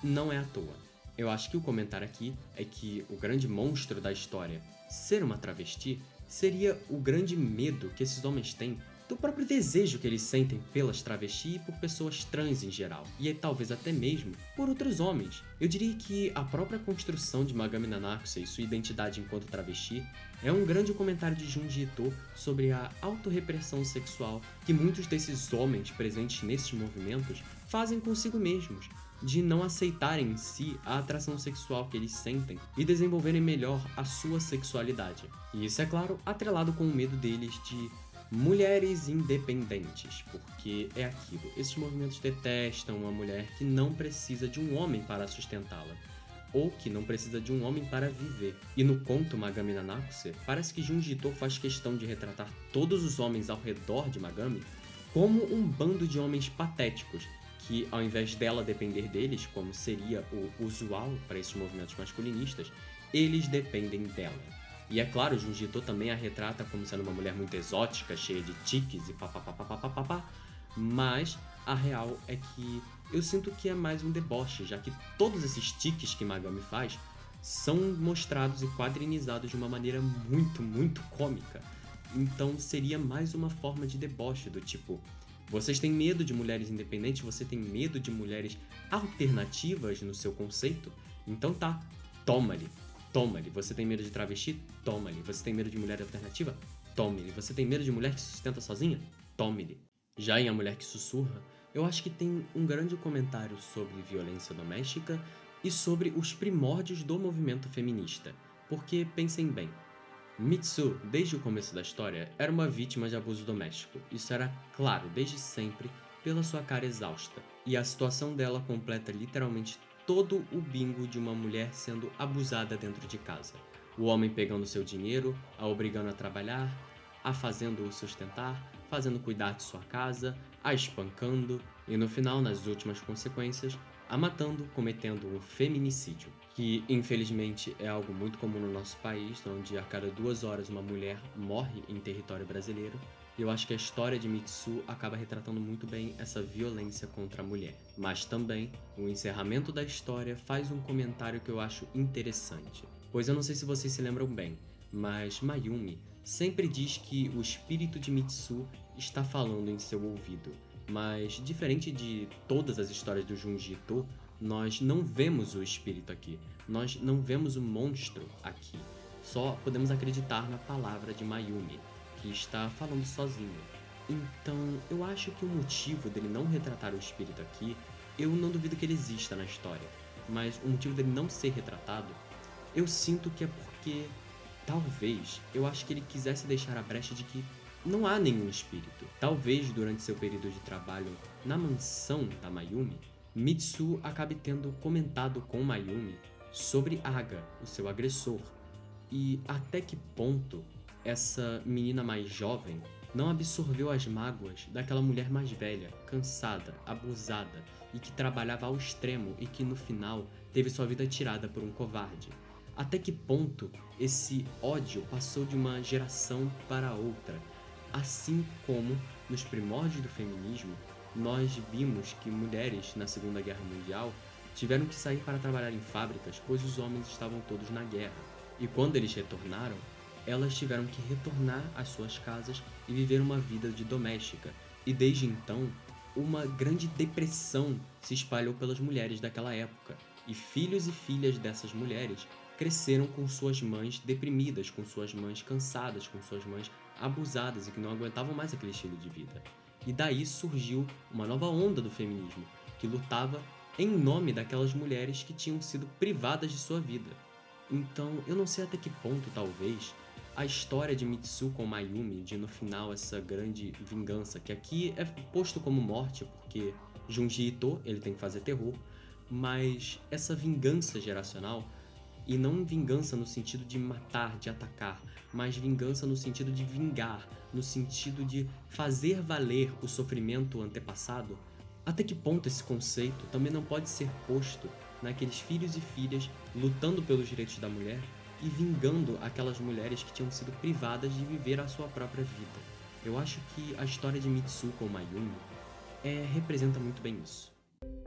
não é à toa. Eu acho que o comentário aqui é que o grande monstro da história ser uma travesti seria o grande medo que esses homens têm do próprio desejo que eles sentem pelas travestis e por pessoas trans em geral, e talvez até mesmo por outros homens. Eu diria que a própria construção de Magami Nanakuse e sua identidade enquanto travesti é um grande comentário de Junji Ito sobre a autorrepressão sexual que muitos desses homens presentes nesses movimentos fazem consigo mesmos, de não aceitarem em si a atração sexual que eles sentem e desenvolverem melhor a sua sexualidade. E isso, é claro, atrelado com o medo deles de mulheres independentes, porque é aquilo. Esses movimentos detestam uma mulher que não precisa de um homem para sustentá-la, ou que não precisa de um homem para viver. E no conto Magami Nanakuse, parece que Junji Ito faz questão de retratar todos os homens ao redor de Magami como um bando de homens patéticos, que ao invés dela depender deles, como seria o usual para esses movimentos masculinistas, eles dependem dela. E é claro, Junji Ito também a retrata como sendo uma mulher muito exótica, cheia de tiques e papapá, mas a real é que eu sinto que é mais um deboche, já que todos esses tiques que Magami faz são mostrados e quadrinizados de uma maneira muito cômica. Então seria mais uma forma de deboche do tipo: vocês têm medo de mulheres independentes, você tem medo de mulheres alternativas no seu conceito? Então tá, toma-lhe. Toma-lhe. Você tem medo de travesti? Toma-lhe. Você tem medo de mulher alternativa? Tome-lhe. Você tem medo de mulher que se sustenta sozinha? Tome-lhe. Já em A Mulher que Sussurra, eu acho que tem um grande comentário sobre violência doméstica e sobre os primórdios do movimento feminista. Porque, pensem bem, Mitsu, desde o começo da história, era uma vítima de abuso doméstico. Isso era claro desde sempre pela sua cara exausta. E a situação dela completa literalmente todo o bingo de uma mulher sendo abusada dentro de casa. O homem pegando seu dinheiro, a obrigando a trabalhar, a fazendo-o sustentar, fazendo cuidar de sua casa, a espancando e no final, nas últimas consequências, a matando, cometendo um feminicídio, que infelizmente é algo muito comum no nosso país, onde a cada 2 horas uma mulher morre em território brasileiro. E eu acho que a história de Mitsu acaba retratando muito bem essa violência contra a mulher. Mas também, o encerramento da história faz um comentário que eu acho interessante. Pois eu não sei se vocês se lembram bem, mas Mayumi sempre diz que o espírito de Mitsu está falando em seu ouvido. Mas, diferente de todas as histórias do Junji Ito, nós não vemos o espírito aqui. Nós não vemos o monstro aqui. Só podemos acreditar na palavra de Mayumi, que está falando sozinho. Então, eu acho que o motivo dele não retratar o espírito aqui, eu não duvido que ele exista na história. Mas o motivo dele não ser retratado, eu sinto que é porque, talvez, eu acho que ele quisesse deixar a brecha de que não há nenhum espírito. Talvez durante seu período de trabalho na mansão da Mayumi, Mitsu acabe tendo comentado com Mayumi sobre Aga, o seu agressor, e até que ponto essa menina mais jovem não absorveu as mágoas daquela mulher mais velha, cansada, abusada e que trabalhava ao extremo e que no final teve sua vida tirada por um covarde. Até que ponto esse ódio passou de uma geração para outra? Assim como, nos primórdios do feminismo, nós vimos que mulheres na Segunda Guerra Mundial tiveram que sair para trabalhar em fábricas, pois os homens estavam todos na guerra. E quando eles retornaram, elas tiveram que retornar às suas casas e viver uma vida de doméstica. E desde então, uma grande depressão se espalhou pelas mulheres daquela época. E filhos e filhas dessas mulheres cresceram com suas mães deprimidas, com suas mães cansadas, com suas mães abusadas e que não aguentavam mais aquele estilo de vida. E daí surgiu uma nova onda do feminismo, que lutava em nome daquelas mulheres que tinham sido privadas de sua vida. Então, eu não sei até que ponto, talvez, a história de Mitsu com Mayumi, de no final essa grande vingança, que aqui é posto como morte, porque Junji Ito, ele tem que fazer terror, mas essa vingança geracional, e não vingança no sentido de matar, de atacar, mas vingança no sentido de vingar, no sentido de fazer valer o sofrimento antepassado, até que ponto esse conceito também não pode ser posto naqueles filhos e filhas lutando pelos direitos da mulher e vingando aquelas mulheres que tinham sido privadas de viver a sua própria vida. Eu acho que a história de Mitsu com Mayumi representa muito bem isso.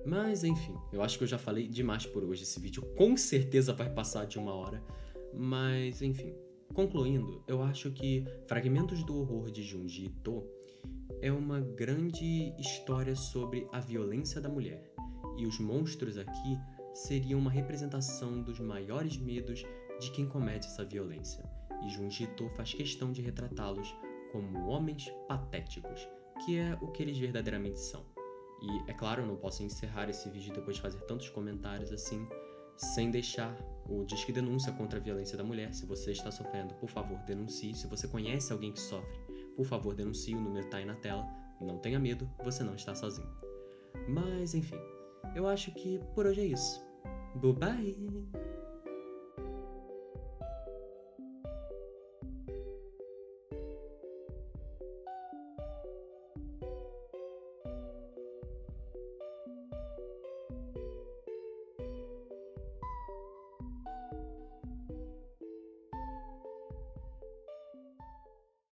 Mas enfim, eu acho que eu já falei demais por hoje. Esse vídeo com certeza vai passar de 1 hora. Mas enfim, concluindo, eu acho que Fragmentos do Horror de Junji Ito é uma grande história sobre a violência da mulher. E os monstros aqui seriam uma representação dos maiores medos de quem comete essa violência. E Junji Ito faz questão de retratá-los como homens patéticos, que é o que eles verdadeiramente são. E, é claro, eu não posso encerrar esse vídeo depois de fazer tantos comentários assim, sem deixar o Disque Denúncia contra a violência da mulher. Se você está sofrendo, por favor, denuncie. Se você conhece alguém que sofre, por favor, denuncie. O número tá aí na tela. Não tenha medo, você não está sozinho. Mas, enfim, eu acho que por hoje é isso. Bye bye!